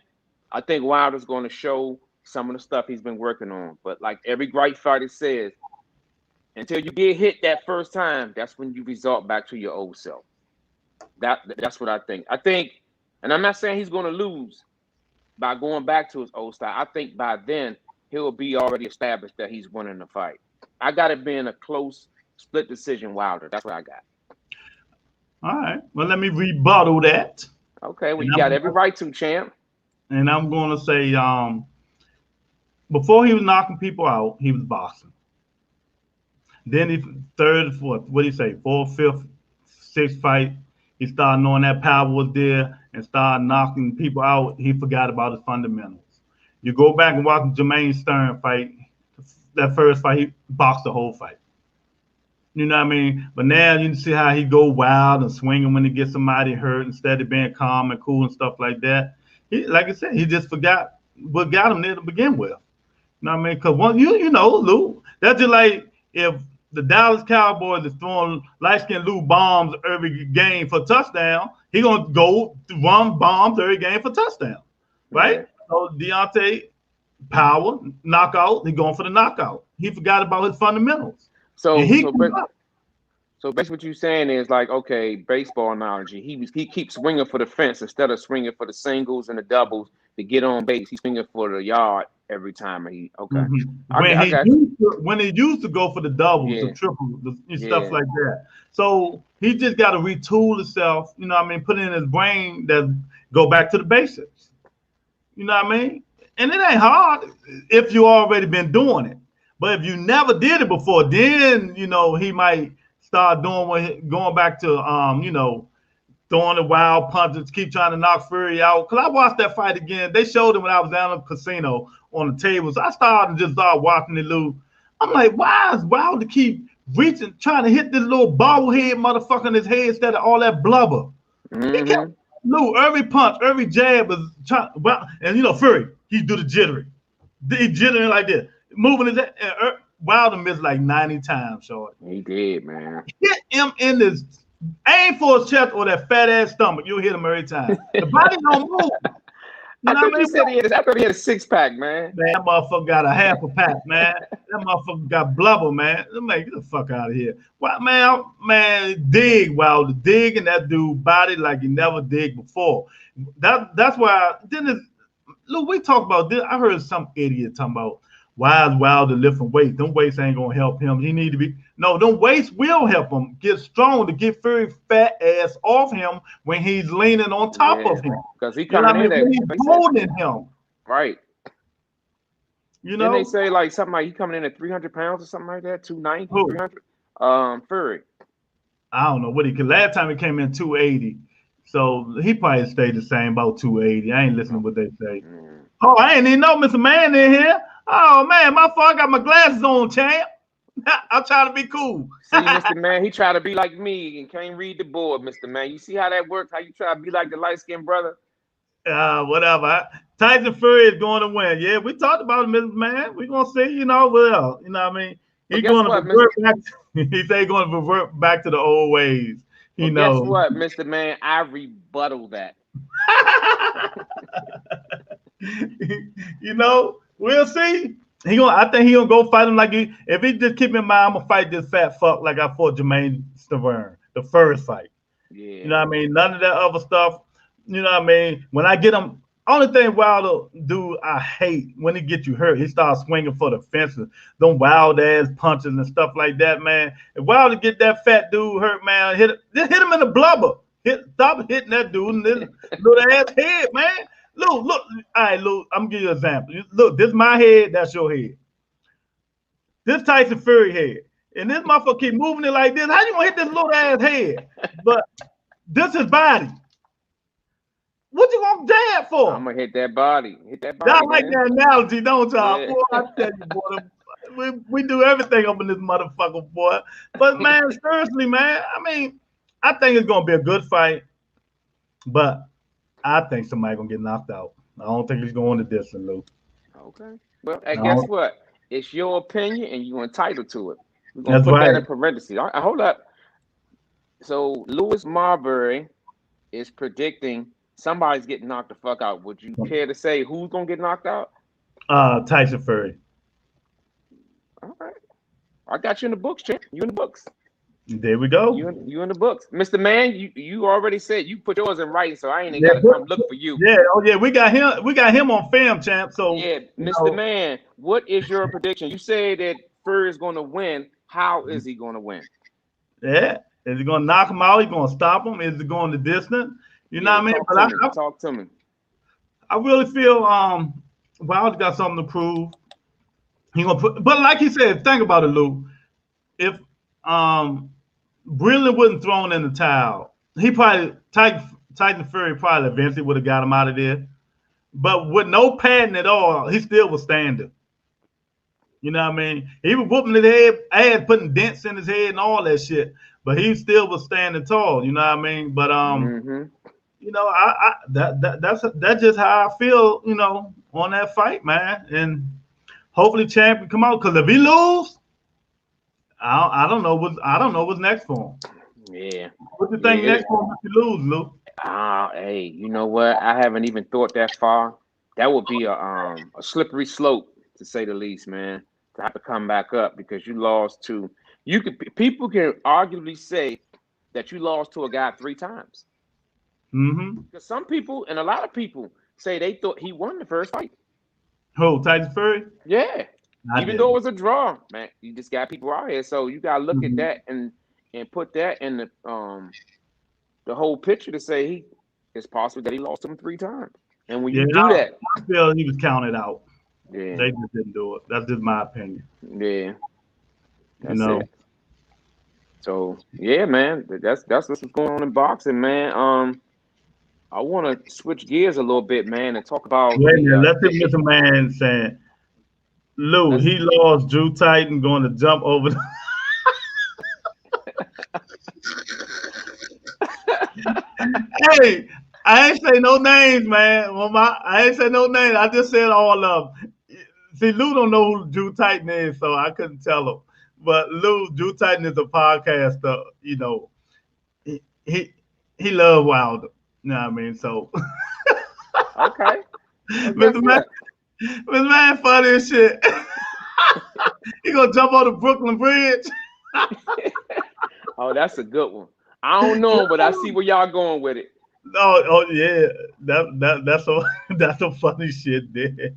I think Wilder's going to show some of the stuff he's been working on. But like every great fighter says, until you get hit that first time, that's when you resort back to your old self. That's what I think. And I'm not saying he's going to lose by going back to his old style. I think by then he'll be already established that he's winning the fight. I got it being a close split decision Wilder. That's what I got. All right. Well, let me rebuttal that. Okay. Well, you got every right to, champ. And I'm going to say, before he was knocking people out, he was boxing. Then he third, fourth, what do you say, fourth, fifth, sixth fight, he started knowing that power was there and started knocking people out. He forgot about his fundamentals. You go back and watch Jermaine Stern fight. That first fight, he boxed the whole fight. You know what I mean? But now you see how he go wild and swinging when he gets somebody hurt instead of being calm and cool and stuff like that. Like I said, he just forgot what got him there to begin with. You know what I mean? Because Lou, that's just like if the Dallas Cowboys is throwing light-skinned Lou bombs every game for touchdown, he gonna go run bombs every game for touchdown, right? Mm-hmm. So Deontay, power, knockout, he going for the knockout. He forgot about his fundamentals. So basically what you're saying is like, okay, baseball analogy. He keeps swinging for the fence instead of swinging for the singles and the doubles to get on base. He's swinging for the yard every time. Mm-hmm. When he used to go for the doubles, the triples, stuff like that. So he just got to retool himself. You know what I mean? Put in his brain that go back to the basics. You know what I mean? And it ain't hard if you already been doing it. But if you never did it before, then he might start going back to throwing the wild punches, keep trying to knock Fury out. Because I watched that fight again. They showed it when I was down at the casino on the tables. I started watching it, Lou. I'm like, why is Wilder keep reaching, trying to hit this little bobblehead motherfucker in his head instead of all that blubber? Mm-hmm. Lou, every punch, every jab is trying. Well, and Fury, he do the jittery. He jittering like this, moving his head. Wilder missed like 90 times, short. He did, man. Hit him in the aim for his chest or that fat ass stomach. You'll hit him every time. The body don't move. You know what I mean? I thought he had a 6-pack, man. Man, that motherfucker got a half a pack, man. That motherfucker got blubber, man. Man, get the fuck out of here. Well, man, dig, Wilder. Dig in that dude body like he never dig before. That's why, look, we talked about this. I heard some idiot talking about why is Wilder lifting weight? Them weights ain't gonna help him. He need to be them weights will help him get strong to get Fury fat ass off him when he's leaning on top of him. Because he coming in he's holding him. Right. You know, then they say like something like he coming in at 300 pounds or something like that, 290, 300. Fury. I don't know what last time he came in 280. So he probably stayed the same, about 280. I ain't listening to what they say. Oh, I ain't even know Mr. Man in here. Oh man, my fault. I got my glasses on, champ. I'm trying to be cool. See, Mr. Man, he tried to be like me and can't read the board, Mr. Man. You see how that works? How you try to be like the light-skinned brother? Whatever. Tyson Fury is going to win. Yeah, we talked about it, Mr. Man. We're gonna see, well, you know what I mean? He's going to revert back. He said he's going to revert back to the old ways. Guess what, Mr. Man? I rebuttal that. We'll see. I think he gonna go fight him if he just keep in mind, I'm gonna fight this fat fuck like I fought Jermaine Stavern, the first fight. Yeah. You know what I mean? None of that other stuff. You know what I mean? When I get him, only thing Wilder do I hate when he get you hurt. He starts swinging for the fences, them wild ass punches and stuff like that, man. If Wilder get that fat dude hurt, man, just hit him in the blubber. Stop hitting that dude in this little ass head, man. Look. All right, Luke, I'm gonna give you an example. Look, this is my head, that's your head. This Tyson Fury head. And this motherfucker keep moving it like this. How you gonna hit this little ass head? But this is body. What you gonna jab for? I'm gonna hit that body. Y'all like that analogy, don't y'all? Yeah. Boy, I tell you, boy, we do everything up in this motherfucker, boy. But man, seriously, man, I mean, I think it's gonna be a good fight, but I think somebody gonna get knocked out. I don't think he's going to distance, Lou. Okay. Well, guess what? It's your opinion, and you're entitled to it. We're gonna put that in parentheses. Hold up. So Lewis Marbury is predicting somebody's getting knocked the fuck out. Would you care to say who's gonna get knocked out? Tyson Fury. All right. I got you in the books, champ. You in the books. There we go. You in the books, Mr. Man. You already said you put yours in writing, so I ain't got to come look for you. Yeah, we got him. We got him on film, champ. So yeah, Mr. Man, what is your prediction? You say that Fury is going to win. How is he going to win? Yeah, is he going to knock him out? Is he going to stop him? Is he going the distance? You know what I mean? Talk to me. I really feel Wilder's got something to prove. He gonna but like he said, think about it, Lou. If Breland wasn't thrown in the towel, he probably Tyson Fury probably eventually would have got him out of there. But with no padding at all, he still was standing. You know what I mean? He was whooping his head, putting dents in his head and all that shit. But he still was standing tall. You know what I mean? But that's just how I feel. On that fight, man. And hopefully, champion come out. Because if he lose, I don't know what's next for him. Yeah. What do you think next for him if he lose, Lou? Hey, you know what? I haven't even thought that far. That would be a slippery slope, to say the least, man. To have to come back up because you lost to. People can arguably say that you lost to a guy 3 times. Mm-hmm. Because some people and a lot of people say they thought he won the first fight. Who, Tyson Fury? Yeah. Even though it was a draw, man, you just got people out here. So you gotta look at that and put that in the whole picture to say it's possible that he lost him 3 times. And when you do that, I feel he was counted out. Yeah. They just didn't do it. That's just my opinion. Yeah. That's it. So yeah, man, that's what's going on in boxing, man. I want to switch gears a little bit, man, and talk about. Let's get Mr. Man saying, Lou, he lost Drew Titan going to jump over. Hey, I ain't say no names, man. I ain't say no names. I just said all of them. See, Lou don't know who Drew Titan is, so I couldn't tell him. But Drew Titan is a podcaster. He he loved Wilder. You know what I mean? So, Okay. Well, guess Mr. Man, what? Mr. Man, funny as shit. He gonna jump on the Brooklyn Bridge. Oh, that's a good one. I don't know, but I see where y'all going with it. Oh yeah, that's some that's some funny shit there.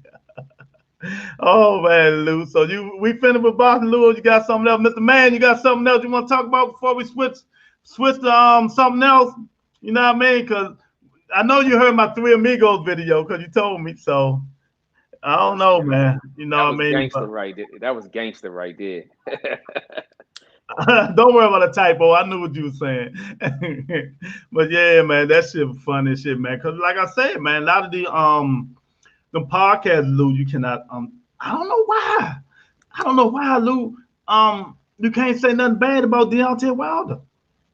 Oh man, Lou. So we finished with boxing, Lou. You got something else, Mr. Man? You got something else you want to talk about before we switch to something else? You know what I mean? Because I know you heard my Three Amigos video because you told me. So I don't know, man. You know That what I was mean? gangster right there. That was gangster right there. Don't worry about the typo. I knew what you were saying. But yeah, man, that shit was funny as shit, man. Cause like I said, man, a lot of the podcast, Lou, you cannot I don't know why. I don't know why, Lou. You can't say nothing bad about Deontay Wilder.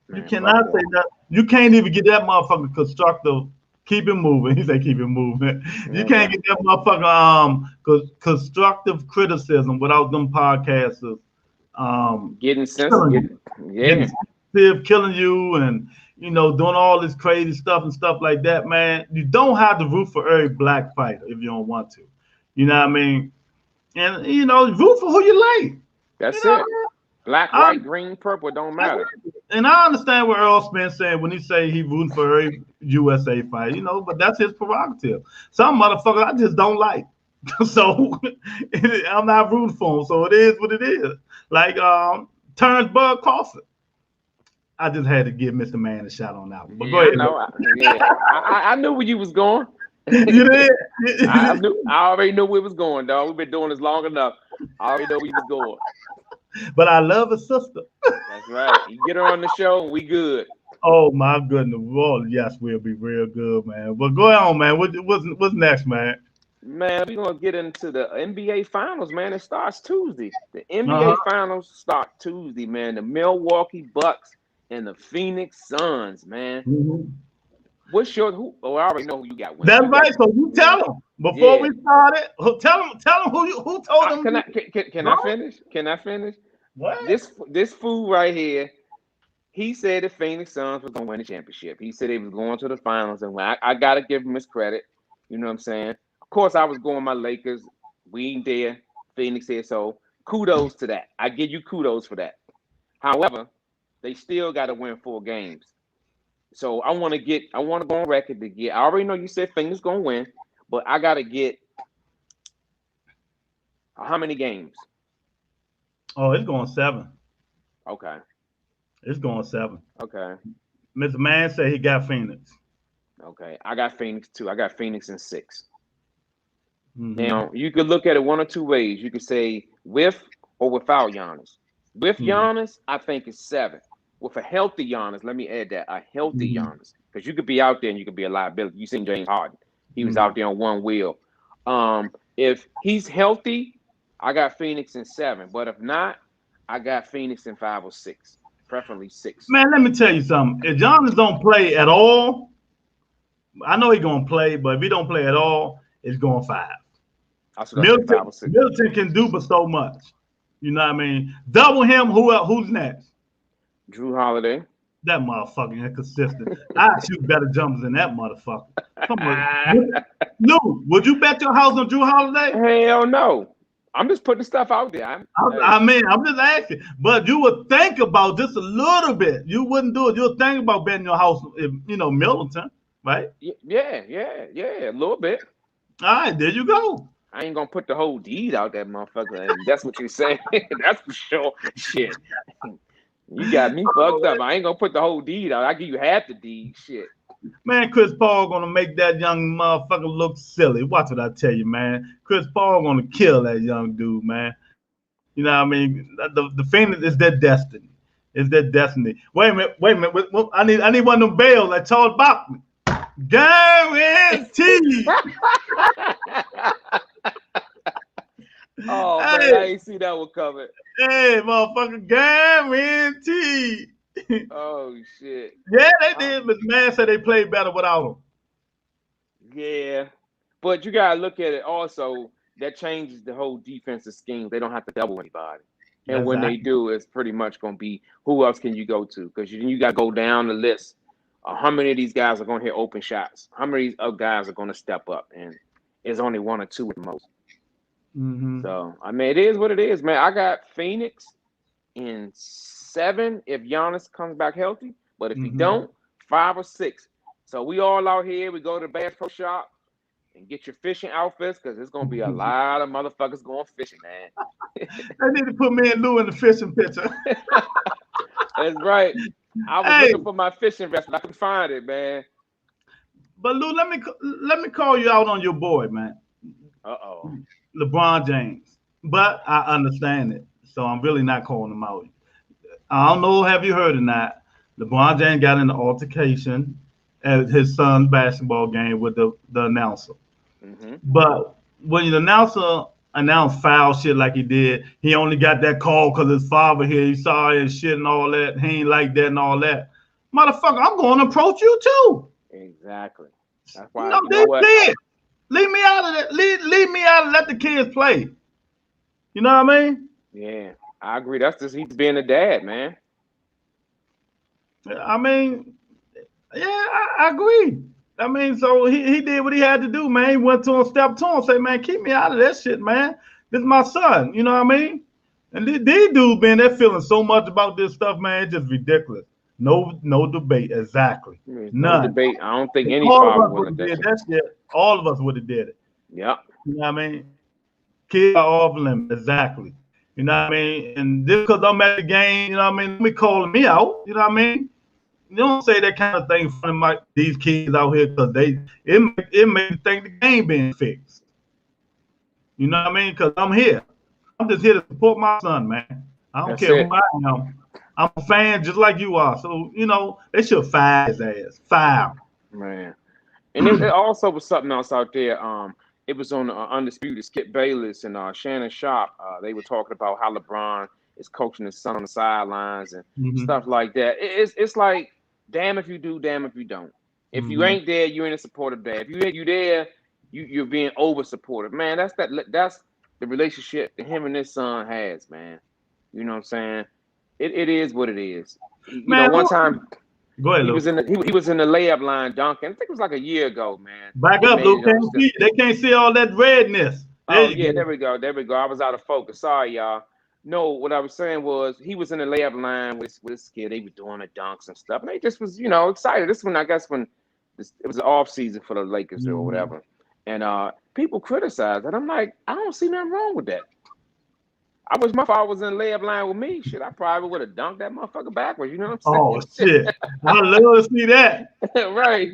You Man, fuck cannot say that. that. You can't even get that motherfucker constructive. Keep it moving. He said, "Keep it moving." You Okay. can't get that motherfucker constructive criticism without them podcasters Getting sense, killing you, getting yeah. sensitive, killing you, and doing all this crazy stuff and stuff like that. Man, you don't have to root for every black fighter if you don't want to. You know what I mean? And root for who you like. You That's know what it. Black, I mean? white, green, purple, don't matter. And I understand what Earl Spence saying when he say he rooting for every USA fight, but that's his prerogative. Some motherfuckers I just don't like. So I'm not rooting for him. So it is what it is. Like Terrence Bud Crawford. I just had to give Mr. Man a shot on that one. But go Yeah, I ahead. know. Yeah, I knew where you was going. You did? I knew. I already knew where it was going, dog. We've been doing this long enough. I already know where you was going. But I love his sister. That's right. You get her on the show, and we good. Oh my goodness. Well, yes, we'll be real good, man. But go on, man. What's next, man? Man, we're gonna get into the NBA Finals, man. It starts Tuesday. The Uh-huh. NBA Finals start Tuesday, man. The Milwaukee Bucks and the Phoenix Suns, man. Mhm. What's your who? Oh, I already know who you got winning. That's You got right. So you yeah, tell them before yeah. we started. Tell them who told them. Can I finish? Can I finish? What? This fool right here. He said the Phoenix Suns was gonna win the championship. He said he was going to the finals, and I gotta give him his credit. You know what I'm saying? Of course, I was going my Lakers. We ain't there. Phoenix here, so kudos to that. I give you kudos for that. However, they still got to win 4 games. So I want to go on record to get. I already know you said Phoenix gonna win, but I gotta get how many games? Oh, it's going 7. Okay, It's going 7. okay, Mr. Man said he got Phoenix. okay. I got Phoenix too. I got Phoenix in 6. Mm-hmm. Now, you could look at it one or two ways. You could say with or without Giannis. With Mm-hmm. Giannis, I think it's 7. With a healthy Giannis, let me add that a healthy Mm-hmm. Giannis, because you could be out there and you could be a liability. You seen James Harden; he was Mm-hmm. out there on one wheel. If he's healthy, I got Phoenix in 7. But if not, I got Phoenix in 5 or 6, preferably 6. Man, let me tell you something. If Giannis don't play at all, I know he's gonna play, but if he don't play at all, it's going 5. I should I say 5 Milton or 6. Milton can do but so much. You know what I mean? Double him. Who's next? Drew Holiday. That motherfucker inconsistent. I shoot better jumpers than that motherfucker. Come on, Lou. Would you bet your house on Drew Holiday? Hell no. I'm just putting stuff out there. Hey, I mean, I'm just asking. But you would think about just a little bit. You wouldn't do it. You'll think about betting your house in, Middleton, right? yeah, a little bit. All right, there you go. I ain't gonna put the whole deed out that motherfucker, and that's what you're saying. That's for sure. Shit, you got me fucked up. I ain't gonna put the whole deed out. I give you half the deed. Shit. Man, Chris Paul gonna make that young motherfucker look silly. Watch what I tell you, man. Chris Paul gonna kill that young dude, man. You know what I mean? The Phoenix is their destiny. It's their destiny. Wait a minute. I need one of them bells like Charles Bachman. Guaranteed. Oh Hey, man, I ain't see that one coming. hey, motherfucker, guaranteed. Oh shit. Yeah, they Oh, did, but the man said they played better without him. yeah, but you gotta look at it also. that changes the whole defensive scheme. They don't have to double anybody. And when they Exactly. do, it's pretty much going to be who else can you go to? Because you got to go down the list. How many of these guys are going to hit open shots? How many of guys are going to step up? And it's only one or two at the most. Mm-hmm. So, I mean, it is what it is, man. I got Phoenix in 7 if Giannis comes back healthy. But if he Mm-hmm. don't, 5 or 6. So we all out here. We go to the Bass Pro Shop and get your fishing outfits because there's going to be a lot of motherfuckers going fishing, man. They need to put me and Lou in the fishing picture. That's right. I was Hey, looking for my fishing vest, but I couldn't find it, man. but Lou, let me call you out on your boy, man, Uh-oh. LeBron James. But I understand it, so I'm really not calling him out. I don't know, have you heard or not? LeBron James got in an altercation at his son's basketball game with the announcer. Mm-hmm. But when the announcer announced foul shit like he did, he only got that call because his father here, he saw it and shit and all that. He ain't like that and all that. Motherfucker, I'm going to approach you too. Exactly. That's You why, know, you they know what? did. Leave me out of that. Leave me out and let the kids play. You know what I mean? Yeah, I agree. That's just he's being a dad, man. I mean, yeah, I agree. I mean, so he did what he had to do, man. He went to him, stepped to him, say, man, keep me out of that shit, man. This is my son. You know what I mean? And these dudes, man, they're feeling so much about this stuff, man. It's just ridiculous. No debate. Exactly. There's no None. debate. I don't think If any all of father us would would let have that did shit. that shit, all of us would have did it. Yep. You know what I mean? Kids are off limits. Exactly. You know what I mean? And just because I'm at the game, you know what I mean? Let me calling me out. You know what I mean? You don't say that kind of thing in front of these kids out here because it make you think the game being fixed. You know what I mean? Because I'm here. I'm just here to support my son, man. I don't That's care who it, I am. I'm a fan just like you are. So, they should fire his ass. Fire. man. And it also was something else out there. It was on Undisputed. Skip Bayless and Shannon Sharp. They were talking about how LeBron is coaching his son on the sidelines and Mm-hmm. stuff like that. It's like, damn if you do, damn if you don't. If you Mm-hmm. ain't there, you ain't a supportive dad. If you there, you're being over supportive. Man, that's the relationship that him and his son has, man. You know what I'm saying? It is what it is. Man, One time go ahead, he was Luke. in he was in the layup line dunking. I think it was like a year ago, man. Back They up, made Luke. it on Can't see. They can't see all that redness. There Oh you yeah, go. there we go. There we go. I was out of focus. Sorry, y'all. No, what I was saying was he was in the layup line with his kid. They were doing the dunks and stuff. And they just was, excited. This one, I guess, when it was the off season for the Lakers or Mm-hmm. whatever. And people criticized it. I'm like, I don't see nothing wrong with that. I wish my father was in the layup line with me. Shit, I probably would have dunked that motherfucker backwards. You know what I'm Oh saying? shit! I love to see that. Right.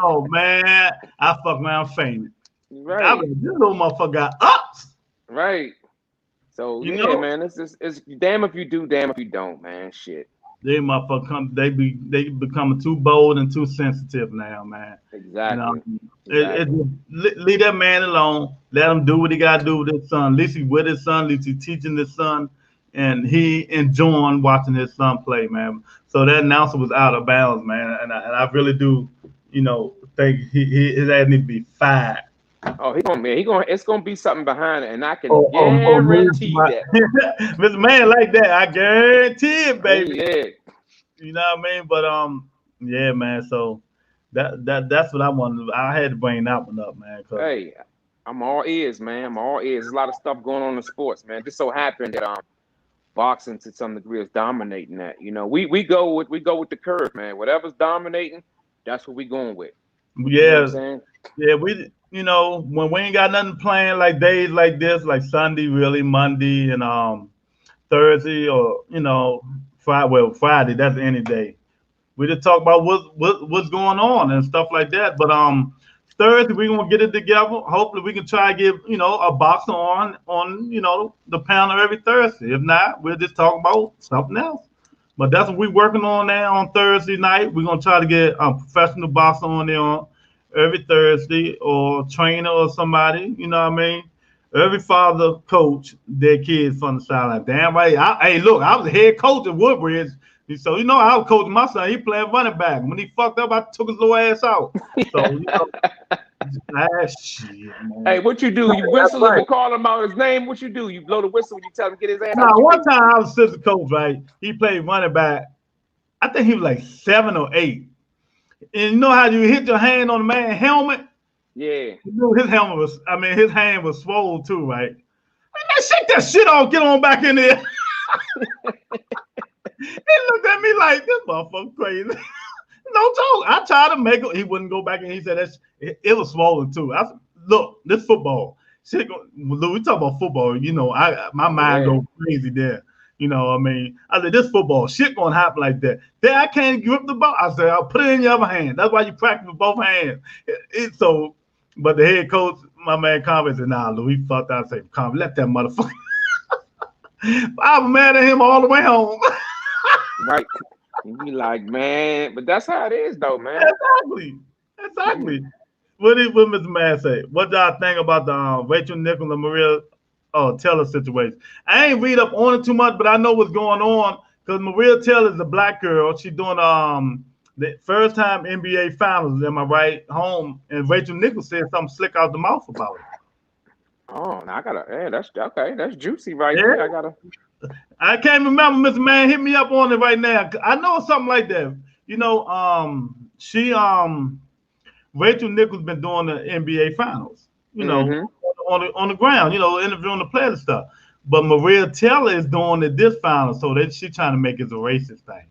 Oh man, I fuck around fainted. I Right. mean, this little motherfucker got ups. Right. So You yeah, know, man, it's damn if you do, damn if you don't, man. Shit. they motherfucker they becoming too bold and too sensitive now, man. You know, Exactly. it Exactly. leave that man alone. Let him do what he got to do with his son. At least he with his son. At least he teaching his son, and he enjoying watching his son play, man. So that announcer was out of bounds, man. And I really do, think his ass need to be fired. Oh, it's gonna be something behind it, and I can Oh, move guarantee my that. Mr. Man like that. I guarantee it, Oh baby. yeah. You know what I mean? But yeah, man. So that's what I wanted. I had to bring that one up, man. Cause Hey, I'm all ears, man. I'm all ears. There's a lot of stuff going on in sports, man. Just so happened that boxing to some degree is dominating that. We go with the curve, man. Whatever's dominating, that's what we going with. You know what I'm yeah, saying? yeah, when we ain't got nothing planned like days like this, like Sunday, really Monday and Thursday, or Friday. Well, Friday, that's any day. We just talk about what's going on and stuff like that. But Thursday we're gonna get it together. Hopefully we can try to get a box on the panel every Thursday. If not, we'll just talk about something else. But that's what we're working on now on Thursday night. We're gonna try to get a professional boxer on there on every Thursday, or trainer or somebody. You know what I mean? Every father coach their kids from the sideline. Damn right. Hey, look, I was the head coach at Woodbridge. So I was coaching my son. He playing running back. When he fucked up, I took his little ass out. So Shit, Hey, man. what you do? You That's whistle him right. and call him out his name. What you do? You blow the whistle when you tell him to get his ass out. Now, What you one do? time I was assistant coach, right? He played running back. I think he was like 7 or 8. And you know how you hit your hand on the man's helmet? Yeah. You know his helmet was, I mean, his hand was swollen too, right? Man, shake that shit off. Get on back in there. He looked at me like, this motherfucker crazy. No joke. I tried to make him. He wouldn't go back, and he said it was swollen too. I said, look, this football. Shit, Lou, we talk about football. You know, my Oh mind yeah. goes crazy there. You know, what I mean, I said this football shit gonna happen like that. Then I can't grip the ball. I said I'll put it in your other hand. That's why you practice with both hands. So, but the head coach, my man, Convert said, "Nah, Lou, he fucked out." I said, "Convert, let that motherfucker." I was mad at him all the way home. Right. You be like, man, but that's how it is, though, man. Exactly. What Mr. Man say? What y'all think about the Rachel Nichols and Maria Taylor situation? I ain't read up on it too much, but I know what's going on because Maria Taylor is a black girl. She's doing the first time NBA Finals. Am I right? Home, and Rachel Nichols said something slick out the mouth about it. Oh, now I gotta. Yeah, that's okay. That's juicy right Yeah, there. I gotta. I can't remember, Mr. Man. Hit me up on it right now. I know something like that. You know, she Rachel Nichols been doing the NBA Finals, you know, Mm-hmm. on the ground, you know, interviewing the players and stuff. But Maria Taylor is doing it this final, so she trying to make it a racist thing.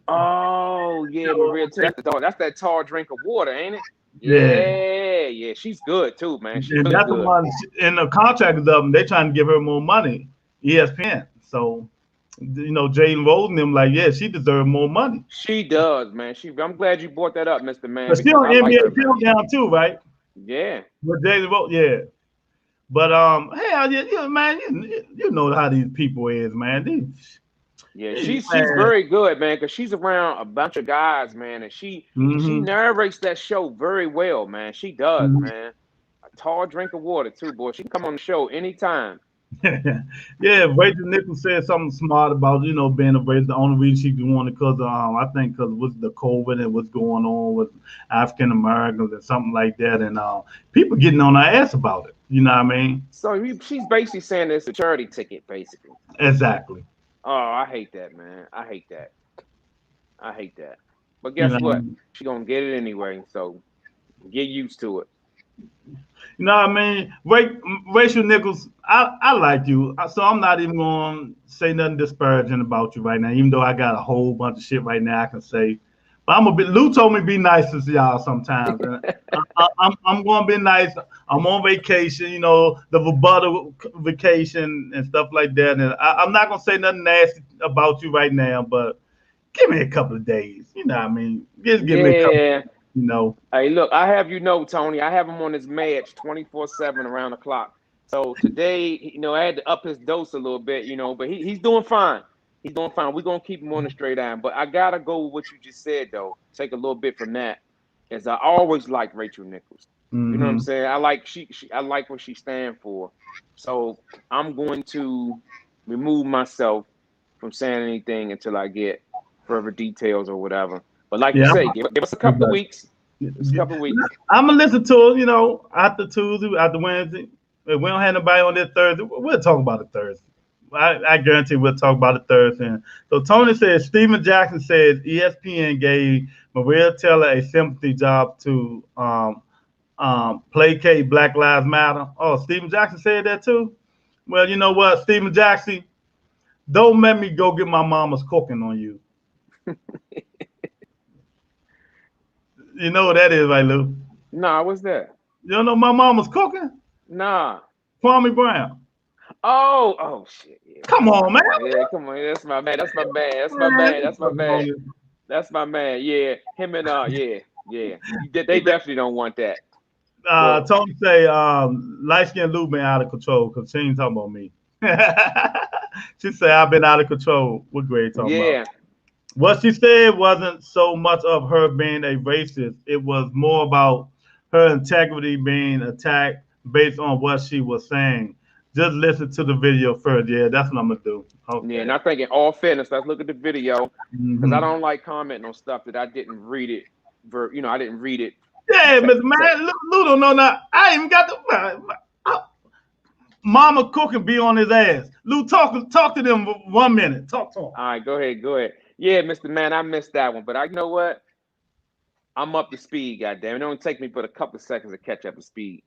Oh yeah, Maria. You That's the dog. That's that tall drink of water, ain't it? Yeah, Yeah, yeah. She's good too, man. She's and really that's the good. one. And the contract is up, and they trying to give her more money. ESPN. So, you know, Jalen Rose and them like, yeah, she deserves more money. She does, man. I'm glad you brought that up, Mr. Man, But she because on I like NBA her, man. Countdown too, right? Yeah. With Jalen Rose, yeah. But hell, man, you know how these people is, man. Yeah, she's Man. very good, man, because she's around a bunch of guys, man, and she Mm-hmm. narrates that show very well, man. She does, Mm-hmm. man. A tall drink of water too, boy. She can come on the show anytime. Yeah, Rachel Nichols said something smart about being a race. The only reason she doing it because I think because with the COVID and what's going on with African Americans and something like that, and people getting on her ass about it. You know what I mean? So she's basically saying it's a charity ticket, basically. Exactly. Oh, I hate that, man. I hate that. I hate that. But You guess know. what? She gonna get it anyway. So get used to it. You know what I mean? Rachel Nichols, I like you, so I'm not even going to say nothing disparaging about you right now, even though I got a whole bunch of shit right now I can say. But Lou told me be nice to y'all sometimes, and I'm going to be nice. I'm on vacation, the rebuttal vacation and stuff like that, and I'm not going to say nothing nasty about you right now, but give me a couple of days. You know what I mean? Just give me a couple. Yeah. You know. Hey, look, I have Tony. I have him on his meds 24/7 around the clock. So today, I had to up his dose a little bit, but he's doing fine. He's doing fine. We're gonna keep him on the straight line. But I gotta go with what you just said though. Take a little bit from that. As I always like Rachel Nichols. You know what I'm Mm-hmm. saying? I like I like what she stands for. So I'm going to remove myself from saying anything until I get further details or whatever. But like you Yeah. say, give us a couple of weeks. Just a couple of weeks. I'm gonna listen to it, after Tuesday, after Wednesday. If we don't have nobody on this Thursday, we'll talk about it Thursday. I guarantee we'll talk about it Thursday. So Tony says Steven Jackson says ESPN gave Maria Taylor a sympathy job to placate Black Lives Matter. Oh, Steven Jackson said that too. Well, you know what, Steven Jackson, don't let me go get my mama's cooking on you. You know what that is, right, Lou? Nah, what's that? You don't know my mama's cooking? Nah. Kwame Brown. Oh shit. Yeah, Come that's my on, man. man. Yeah, come on. That's my man. That's my man. That's my man. That's my man. That's my man. Yeah. Him and yeah. They definitely don't want that. But Tony say light skinned Lou been out of control because she ain't talking about me. She said I've been out of control. What grade talking about? yeah. What she said wasn't so much of her being a racist. It was more about her integrity being attacked based on what she was saying. Just listen to the video first. Yeah, that's what I'm gonna do. Yeah, Okay. and I think in all fairness, let's look at the video because I Mm-hmm. don't like commenting on stuff that I didn't read it. I didn't read it Yeah, Mr. Man, Lou don't know now. I ain't even got the mama cooking be on his ass. Lou, talk to them 1 minute. Talk to him. All right, go ahead. Yeah, Mr. Man, I missed that one, but you know what? I'm up to speed, goddamn. It don't take me but a couple of seconds to catch up to speed.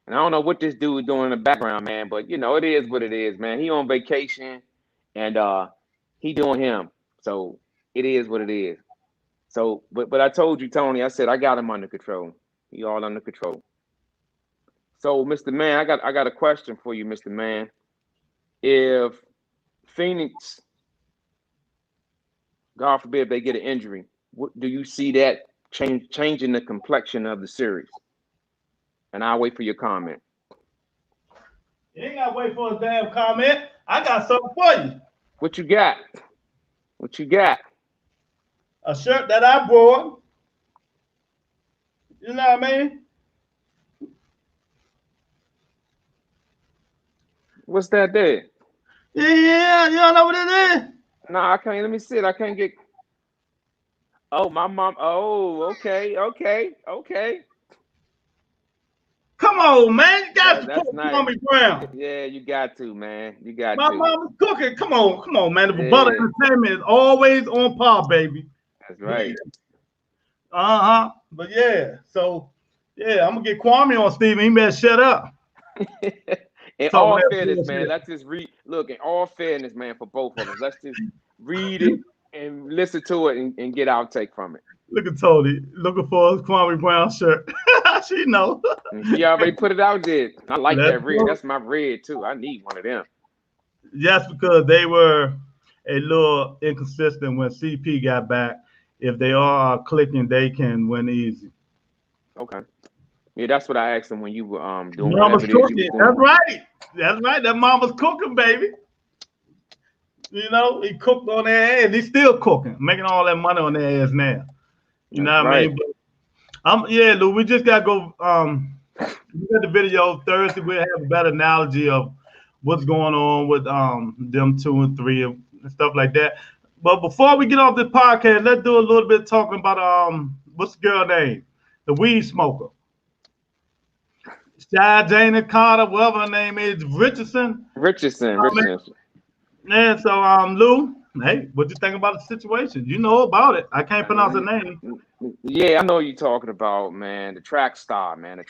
And I don't know what this dude doing in the background, man, but you know, it is what it is, man. He on vacation and he doing him. So it is what it is. So but I told you, Tony, I said I got him under control. He all under control. So, Mr. Man, I got a question for you, Mr. Man. If Phoenix, God forbid, they get an injury, what do you see that changing the complexion of the series? And I'll wait for your comment. You ain't gotta wait for a damn comment. I got something for you. What you got? What you got? A shirt that I bought. You know what I mean? What's that there? Yeah, you don't know what it is? No, I can't. Let me see it. I can't get. Oh, my mom. Oh, okay. Come on, man. You got to That's support nice. Kwame Brown. Yeah, you got to, man. You got My to. mama's cooking. Come on, man. The Rebuttal Entertainment is always on par, baby. That's right. But yeah, so yeah, I'm gonna get Kwame on Steven. He better shut up. In all fairness, man, let's just read. Look, in all fairness, man, for both of us, let's just read it and listen to it and get our take from it. Look at Tony looking for a Kwame Brown shirt. She know. She already put it out there. I like that red. That's my red too. I need one of them. Just because they were a little inconsistent when CP got back. If they are clicking, they can win easy. Okay. Yeah, that's what I asked him when you were doing Mama's cooking. That's right. That's right. That mama's cooking, baby. You know, he cooked on their ass. He's still cooking, making all that money on their ass now. You know what I mean? But yeah, Lou, we just gotta go. We got the video Thursday. We'll have a better analogy of what's going on with them 2 and 3 and stuff like that. But before we get off this podcast, let's do a little bit talking about what's the girl name? The weed smoker. Shy Jana Carter, whatever her name is, Richardson. Yeah, so Lou, hey, what you think about the situation? You know about it. I can't pronounce her name. Yeah, I know you're talking about, man, the track star, man.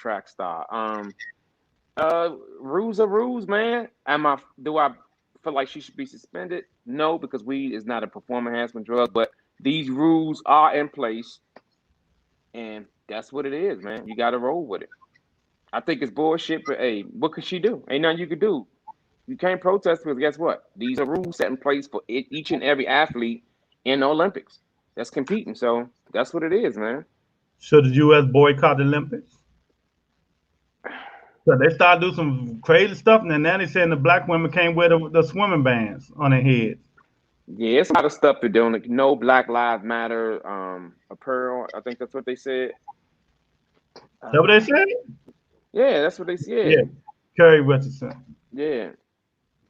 Rules are rules, man. Do I feel like she should be suspended? No, because weed is not a performance enhancement drug, but these rules are in place, and that's what it is, man. You got to roll with it. I think it's bullshit, but hey, what could she do? Ain't nothing you could do. You can't protest because guess what? These are rules set in place for each and every athlete in the Olympics that's competing. So that's what it is, man. Should the U.S. boycott the Olympics? So they started doing some crazy stuff, and then now they saying the black women can't wear the swimming bands on their heads. Yeah, it's a lot of stuff they're doing. No Black Lives Matter apparel. I think that's what they said. Is that what they said? Yeah, that's what they said. Yeah, Kerry Richardson. Yeah.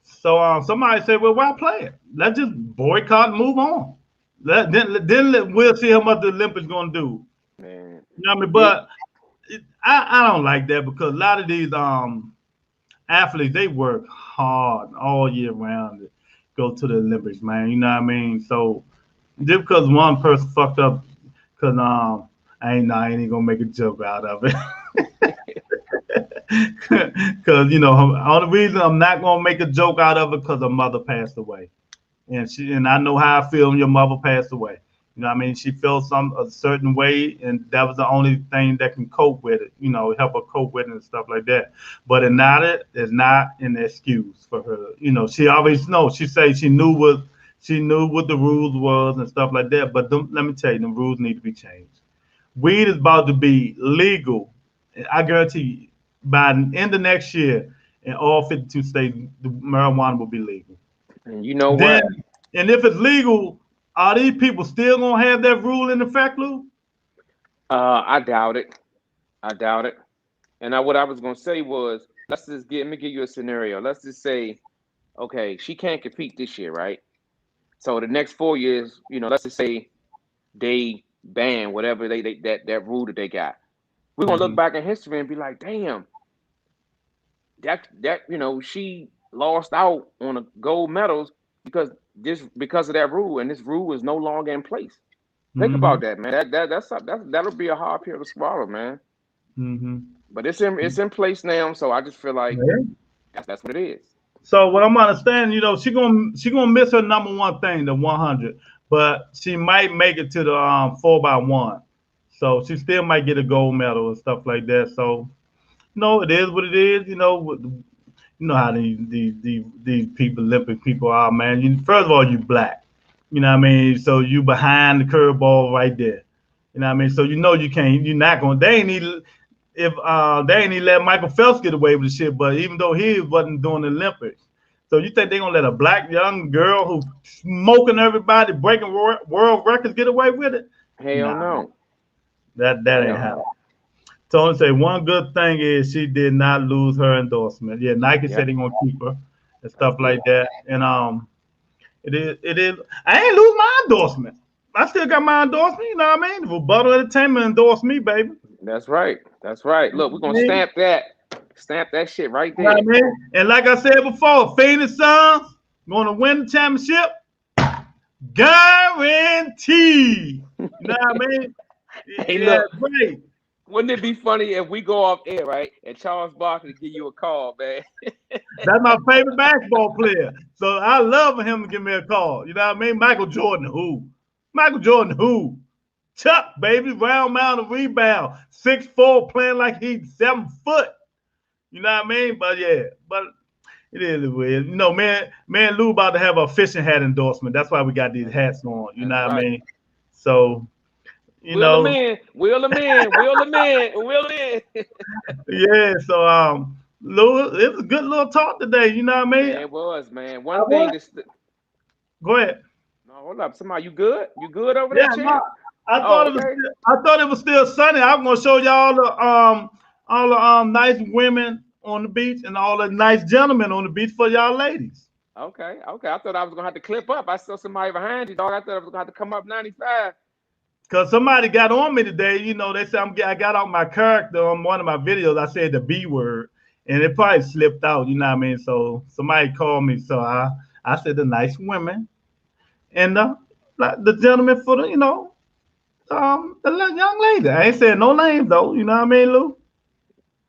So somebody said, well, why play it? Let's just boycott and move on. Then we'll see how much the Olympics going to do. Man. You know what I mean? But I don't like that because a lot of these athletes, they work hard all year round to go to the Olympics, man. You know what I mean? So just because one person fucked up, because I ain't even going to make a joke out of it. Because you know, all the reason I'm not gonna make a joke out of it because her mother passed away, and I know how I feel when your mother passed away. You know what I mean? She felt a certain way, and that was the only thing that can cope with it. You know, help her cope with it and stuff like that. But it's not an excuse for her. You know, she always knows. She say she knew what the rules was and stuff like that. But let me tell you, the rules need to be changed. Weed is about to be legal. I guarantee you. By the end of next year, in all 52 states, the marijuana will be legal. And you know what? And if it's legal, are these people still gonna have that rule in effect, Lou? I doubt it. And what I was gonna say was, let me give you a scenario. Let's just say, okay, she can't compete this year, right? So the next 4 years, you know, let's just say they ban whatever that rule that they got. we're gonna look back in history and be like, damn, that she lost out on the gold medals because of that rule, and this rule is no longer in place. Think about that, man. That'll be a hard pill to swallow, man. But it's in place now, so I just feel like that's what it is. So what I'm understanding, she gonna miss her number one thing, the 100, but she might make it to the 4x1. So she still might get a gold medal and stuff like that. So it is what it is. You know how these people, Olympic people are, man. First of all, you black. You know what I mean? So you behind the curveball right there. You know what I mean? So you can't. You're not gonna. They ain't even let Michael Phelps get away with the shit. But even though he wasn't doing the Olympics, so you think they're gonna let a black young girl who's smoking everybody, breaking world records, get away with it? Hell no. That ain't happening. Tony say one good thing is she did not lose her endorsement. Yeah, Nike said they're gonna keep her and stuff like that. And it is. I ain't lose my endorsement. I still got my endorsement. You know what I mean? Rebuttal Entertainment endorsed me, baby. That's right. Look, we're gonna stamp that shit right there. You know what I mean? And like I said before, Phoenix Suns gonna win the championship. Guaranteed. You know what I mean? Hey, look, great. Wouldn't it be funny if we go off air, right, and Charles Barkley give you a call, man? That's my favorite basketball player. So I love for him to give me a call. You know what I mean? Michael Jordan, who? Chuck, baby, round mound of rebound. 6'4", playing like he's 7 foot. You know what I mean? But it is weird. Man, Lou about to have a fishing hat endorsement. That's why we got these hats on. You know what I mean? So Will the man. Yeah, so Lou, it was a good little talk today, you know what I mean? Yeah, it was, man. One thing Go ahead. No, hold up. Somebody, you good? You good over there, champ? I thought it was still sunny. I'm gonna show y'all all the nice women on the beach and all the nice gentlemen on the beach for y'all ladies. Okay. I thought I was gonna have to clip up. I saw somebody behind you, dog. I thought I was gonna have to come up 95. Cause somebody got on me today, they said I got out my character on one of my videos. I said the B word, and it probably slipped out. You know what I mean? So somebody called me. So I said the nice women, and the gentleman for the young lady. I ain't saying no names though. You know what I mean, Lou?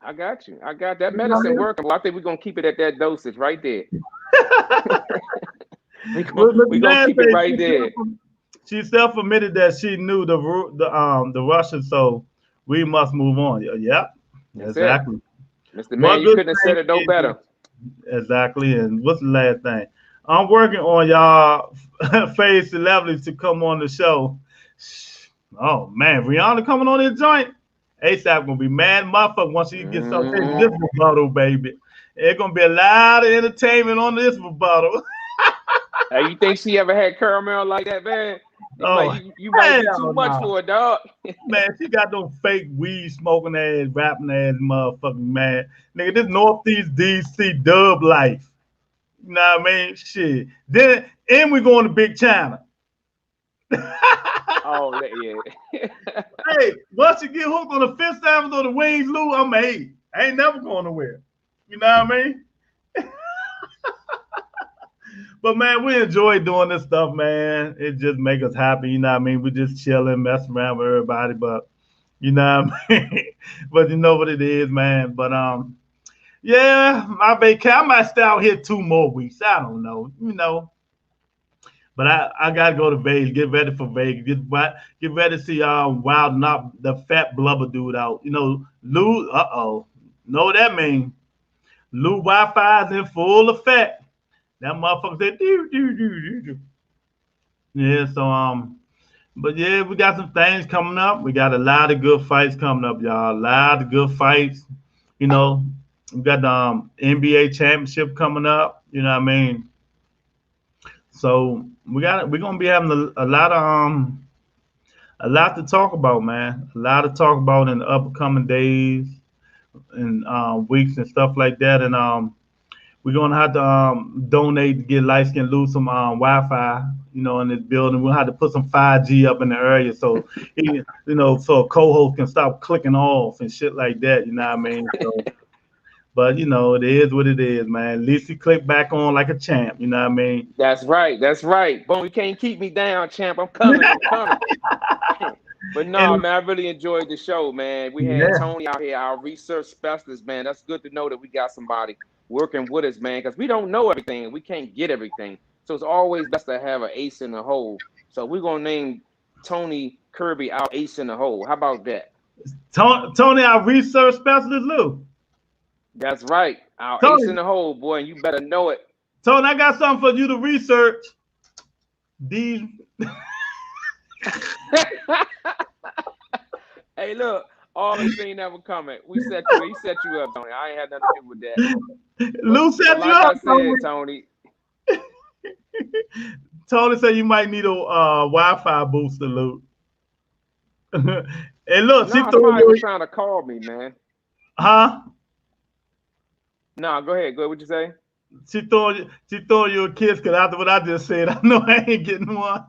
I got you. I got that medicine working. Well, I think we're gonna keep it at that dosage right there. we're gonna keep it right there. She self-admitted that she knew the Russian, so we must move on. Yep, exactly. Mr. Man, you couldn't have said it no better. Exactly. And what's the last thing? I'm working on y'all phase celebrities to come on the show. Oh man, Rihanna coming on this joint. ASAP gonna be mad motherfucker once she gets up this rebuttal, baby. It's gonna be a lot of entertainment on this rebuttal. Hey, you think she ever had caramel like that, man? You might be too much for it, dog. Man, she got those fake weed smoking ass, rapping ass motherfucking man. Nigga, this Northeast DC dub life. You know what I mean? Shit. And we going to Big China. Oh, yeah. Hey, once you get hooked on the Fifth Avenue or the Wings, Lou, I'm 8. I ain't never going nowhere. You know what I mean? But man, we enjoy doing this stuff, man. It just makes us happy, you know what I mean? We just chilling, messing around with everybody, but you know what I mean? But you know what it is, man. But yeah, my vacation, I might stay out here 2 more weeks. I don't know, But I gotta go to Vegas, get ready for Vegas, get ready to see Wild Not the fat blubber dude out. Lou, know what that means? Lou Wi-Fi is in full effect. That motherfucker said, do. Yeah, so, but yeah, we got some things coming up. We got a lot of good fights coming up, y'all. A lot of good fights. We got the NBA championship coming up. You know what I mean? So we're gonna be having a lot to talk about, man. A lot to talk about in the upcoming days and weeks and stuff like that. And we're gonna have to donate to get light skin Lou some Wi-Fi in this building. We'll have to put some 5G up in the area so so a co-host can stop clicking off and shit like that. You know what I mean? So, but it is what it is, man. At least he clicked back on like a champ. You know what I mean? That's right. That's right. Boom, you can't keep me down, champ. I'm coming. I'm coming. But no, man, I really enjoyed the show, man. We had Tony out here, our research specialist, man. That's good to know that we got somebody working with us, man, because we don't know everything and we can't get everything. So it's always best to have an ace in the hole. So we're going to name Tony Kirby our ace in the hole. How about that? Tony, our research specialist, Lou. That's right. Our Tony, ace in the hole, boy, and you better know it. Tony, I got something for you to research. These... Hey, look, all the thing never coming. He set you up, Tony. I ain't had nothing to do with that. Lou set you up. Like I said, Tony. Tony said you might need a Wi-Fi booster, Lou. And look, somebody was trying to call me, man. Huh? No, go ahead. What'd you say? She throw you a kiss because after what I just said, I know I ain't getting one.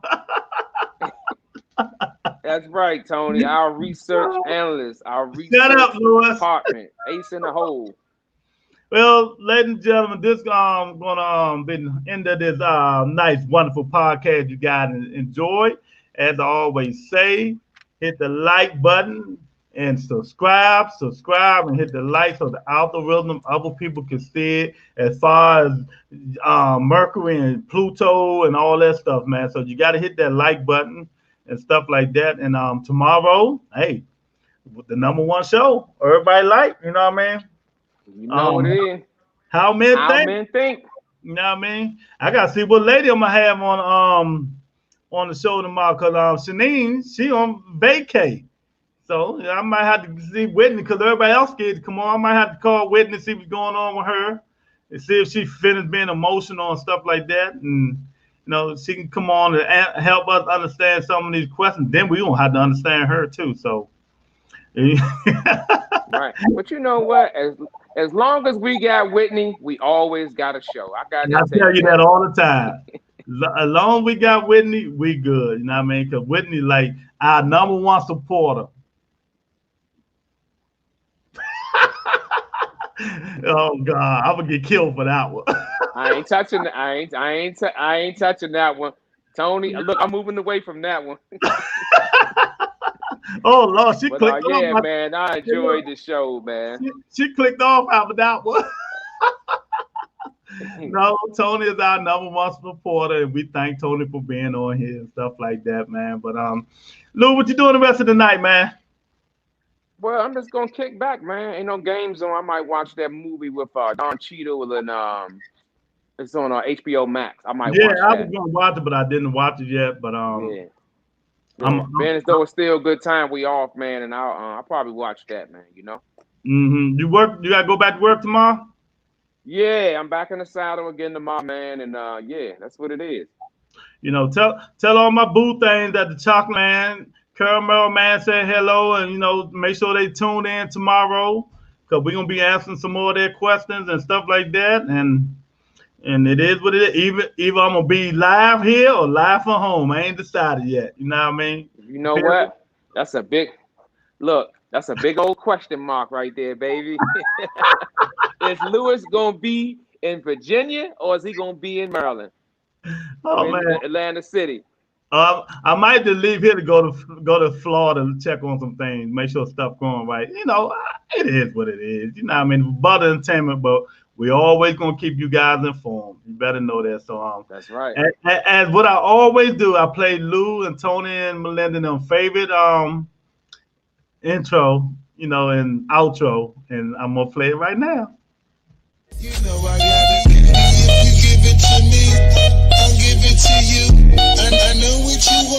That's right, Tony. Our research analyst, our research department, ace in the hole. Well, ladies and gentlemen, this gonna be the end of this nice, wonderful podcast you guys enjoyed. As I always say, hit the like button and subscribe, and hit the like so the algorithm other people can see it. As far as Mercury and Pluto and all that stuff, man. So you got to hit that like button and stuff like that. And tomorrow, hey, the #1 show, everybody like, you know what I mean? You know what it is. How men think. You know what I mean? I gotta see what lady I'm gonna have on the show tomorrow, because Shanine, she on vacay. So I might have to see Whitney because everybody else scared to come on. I might have to call Whitney, see what's going on with her, and see if she finished being emotional and stuff like that. And she can come on and help us understand some of these questions. Then we gonna have to understand her too. So, right. But you know what? As long as we got Whitney, we always got a show. I tell you that all the time. As long as we got Whitney, we good. You know what I mean? Because Whitney, like our #1 supporter. Oh God, I'm gonna get killed for that one. I ain't touching that one, Tony. Look, I'm moving away from that one. Oh Lord, she clicked off. Yeah, man, I enjoyed the show, man. She clicked off after that one. No, Tony is our #1 supporter, and we thank Tony for being on here and stuff like that, man. But Lou, what you doing the rest of the night, man? Well, I'm just gonna kick back, man. Ain't no games on. I might watch that movie with Don Cheadle and it's on HBO Max. I might watch that. I was gonna watch it, but I didn't watch it yet. But yeah. Man, it's though it's still a good time. We off, man, and I'll probably watch that, man. You know. Mm-hmm. You gotta go back to work tomorrow. Yeah, I'm back in the saddle again tomorrow, man, and yeah, that's what it is. Tell all my boo things that the Chocolate Man, Caramel Man said hello, and make sure they tune in tomorrow because we're gonna be answering some more of their questions and stuff like that. And it is what it is. Either I'm gonna be live here or live from home. I ain't decided yet. You know what I mean? You know what? That's a big old question mark right there, baby. Is Lewis gonna be in Virginia or is he gonna be in Maryland? Man, Atlantic City. I might just leave here to go to Florida to check on some things, make sure stuff going right. It is what it is. You know what I mean? But entertainment, but we always gonna keep you guys informed. You better know that. So that's right. As what I always do, I play Lou and Tony and Melinda their favorite intro, and outro, and I'm gonna play it right now. I got it. If you give it to me, I'll give it to you. And I know what you want.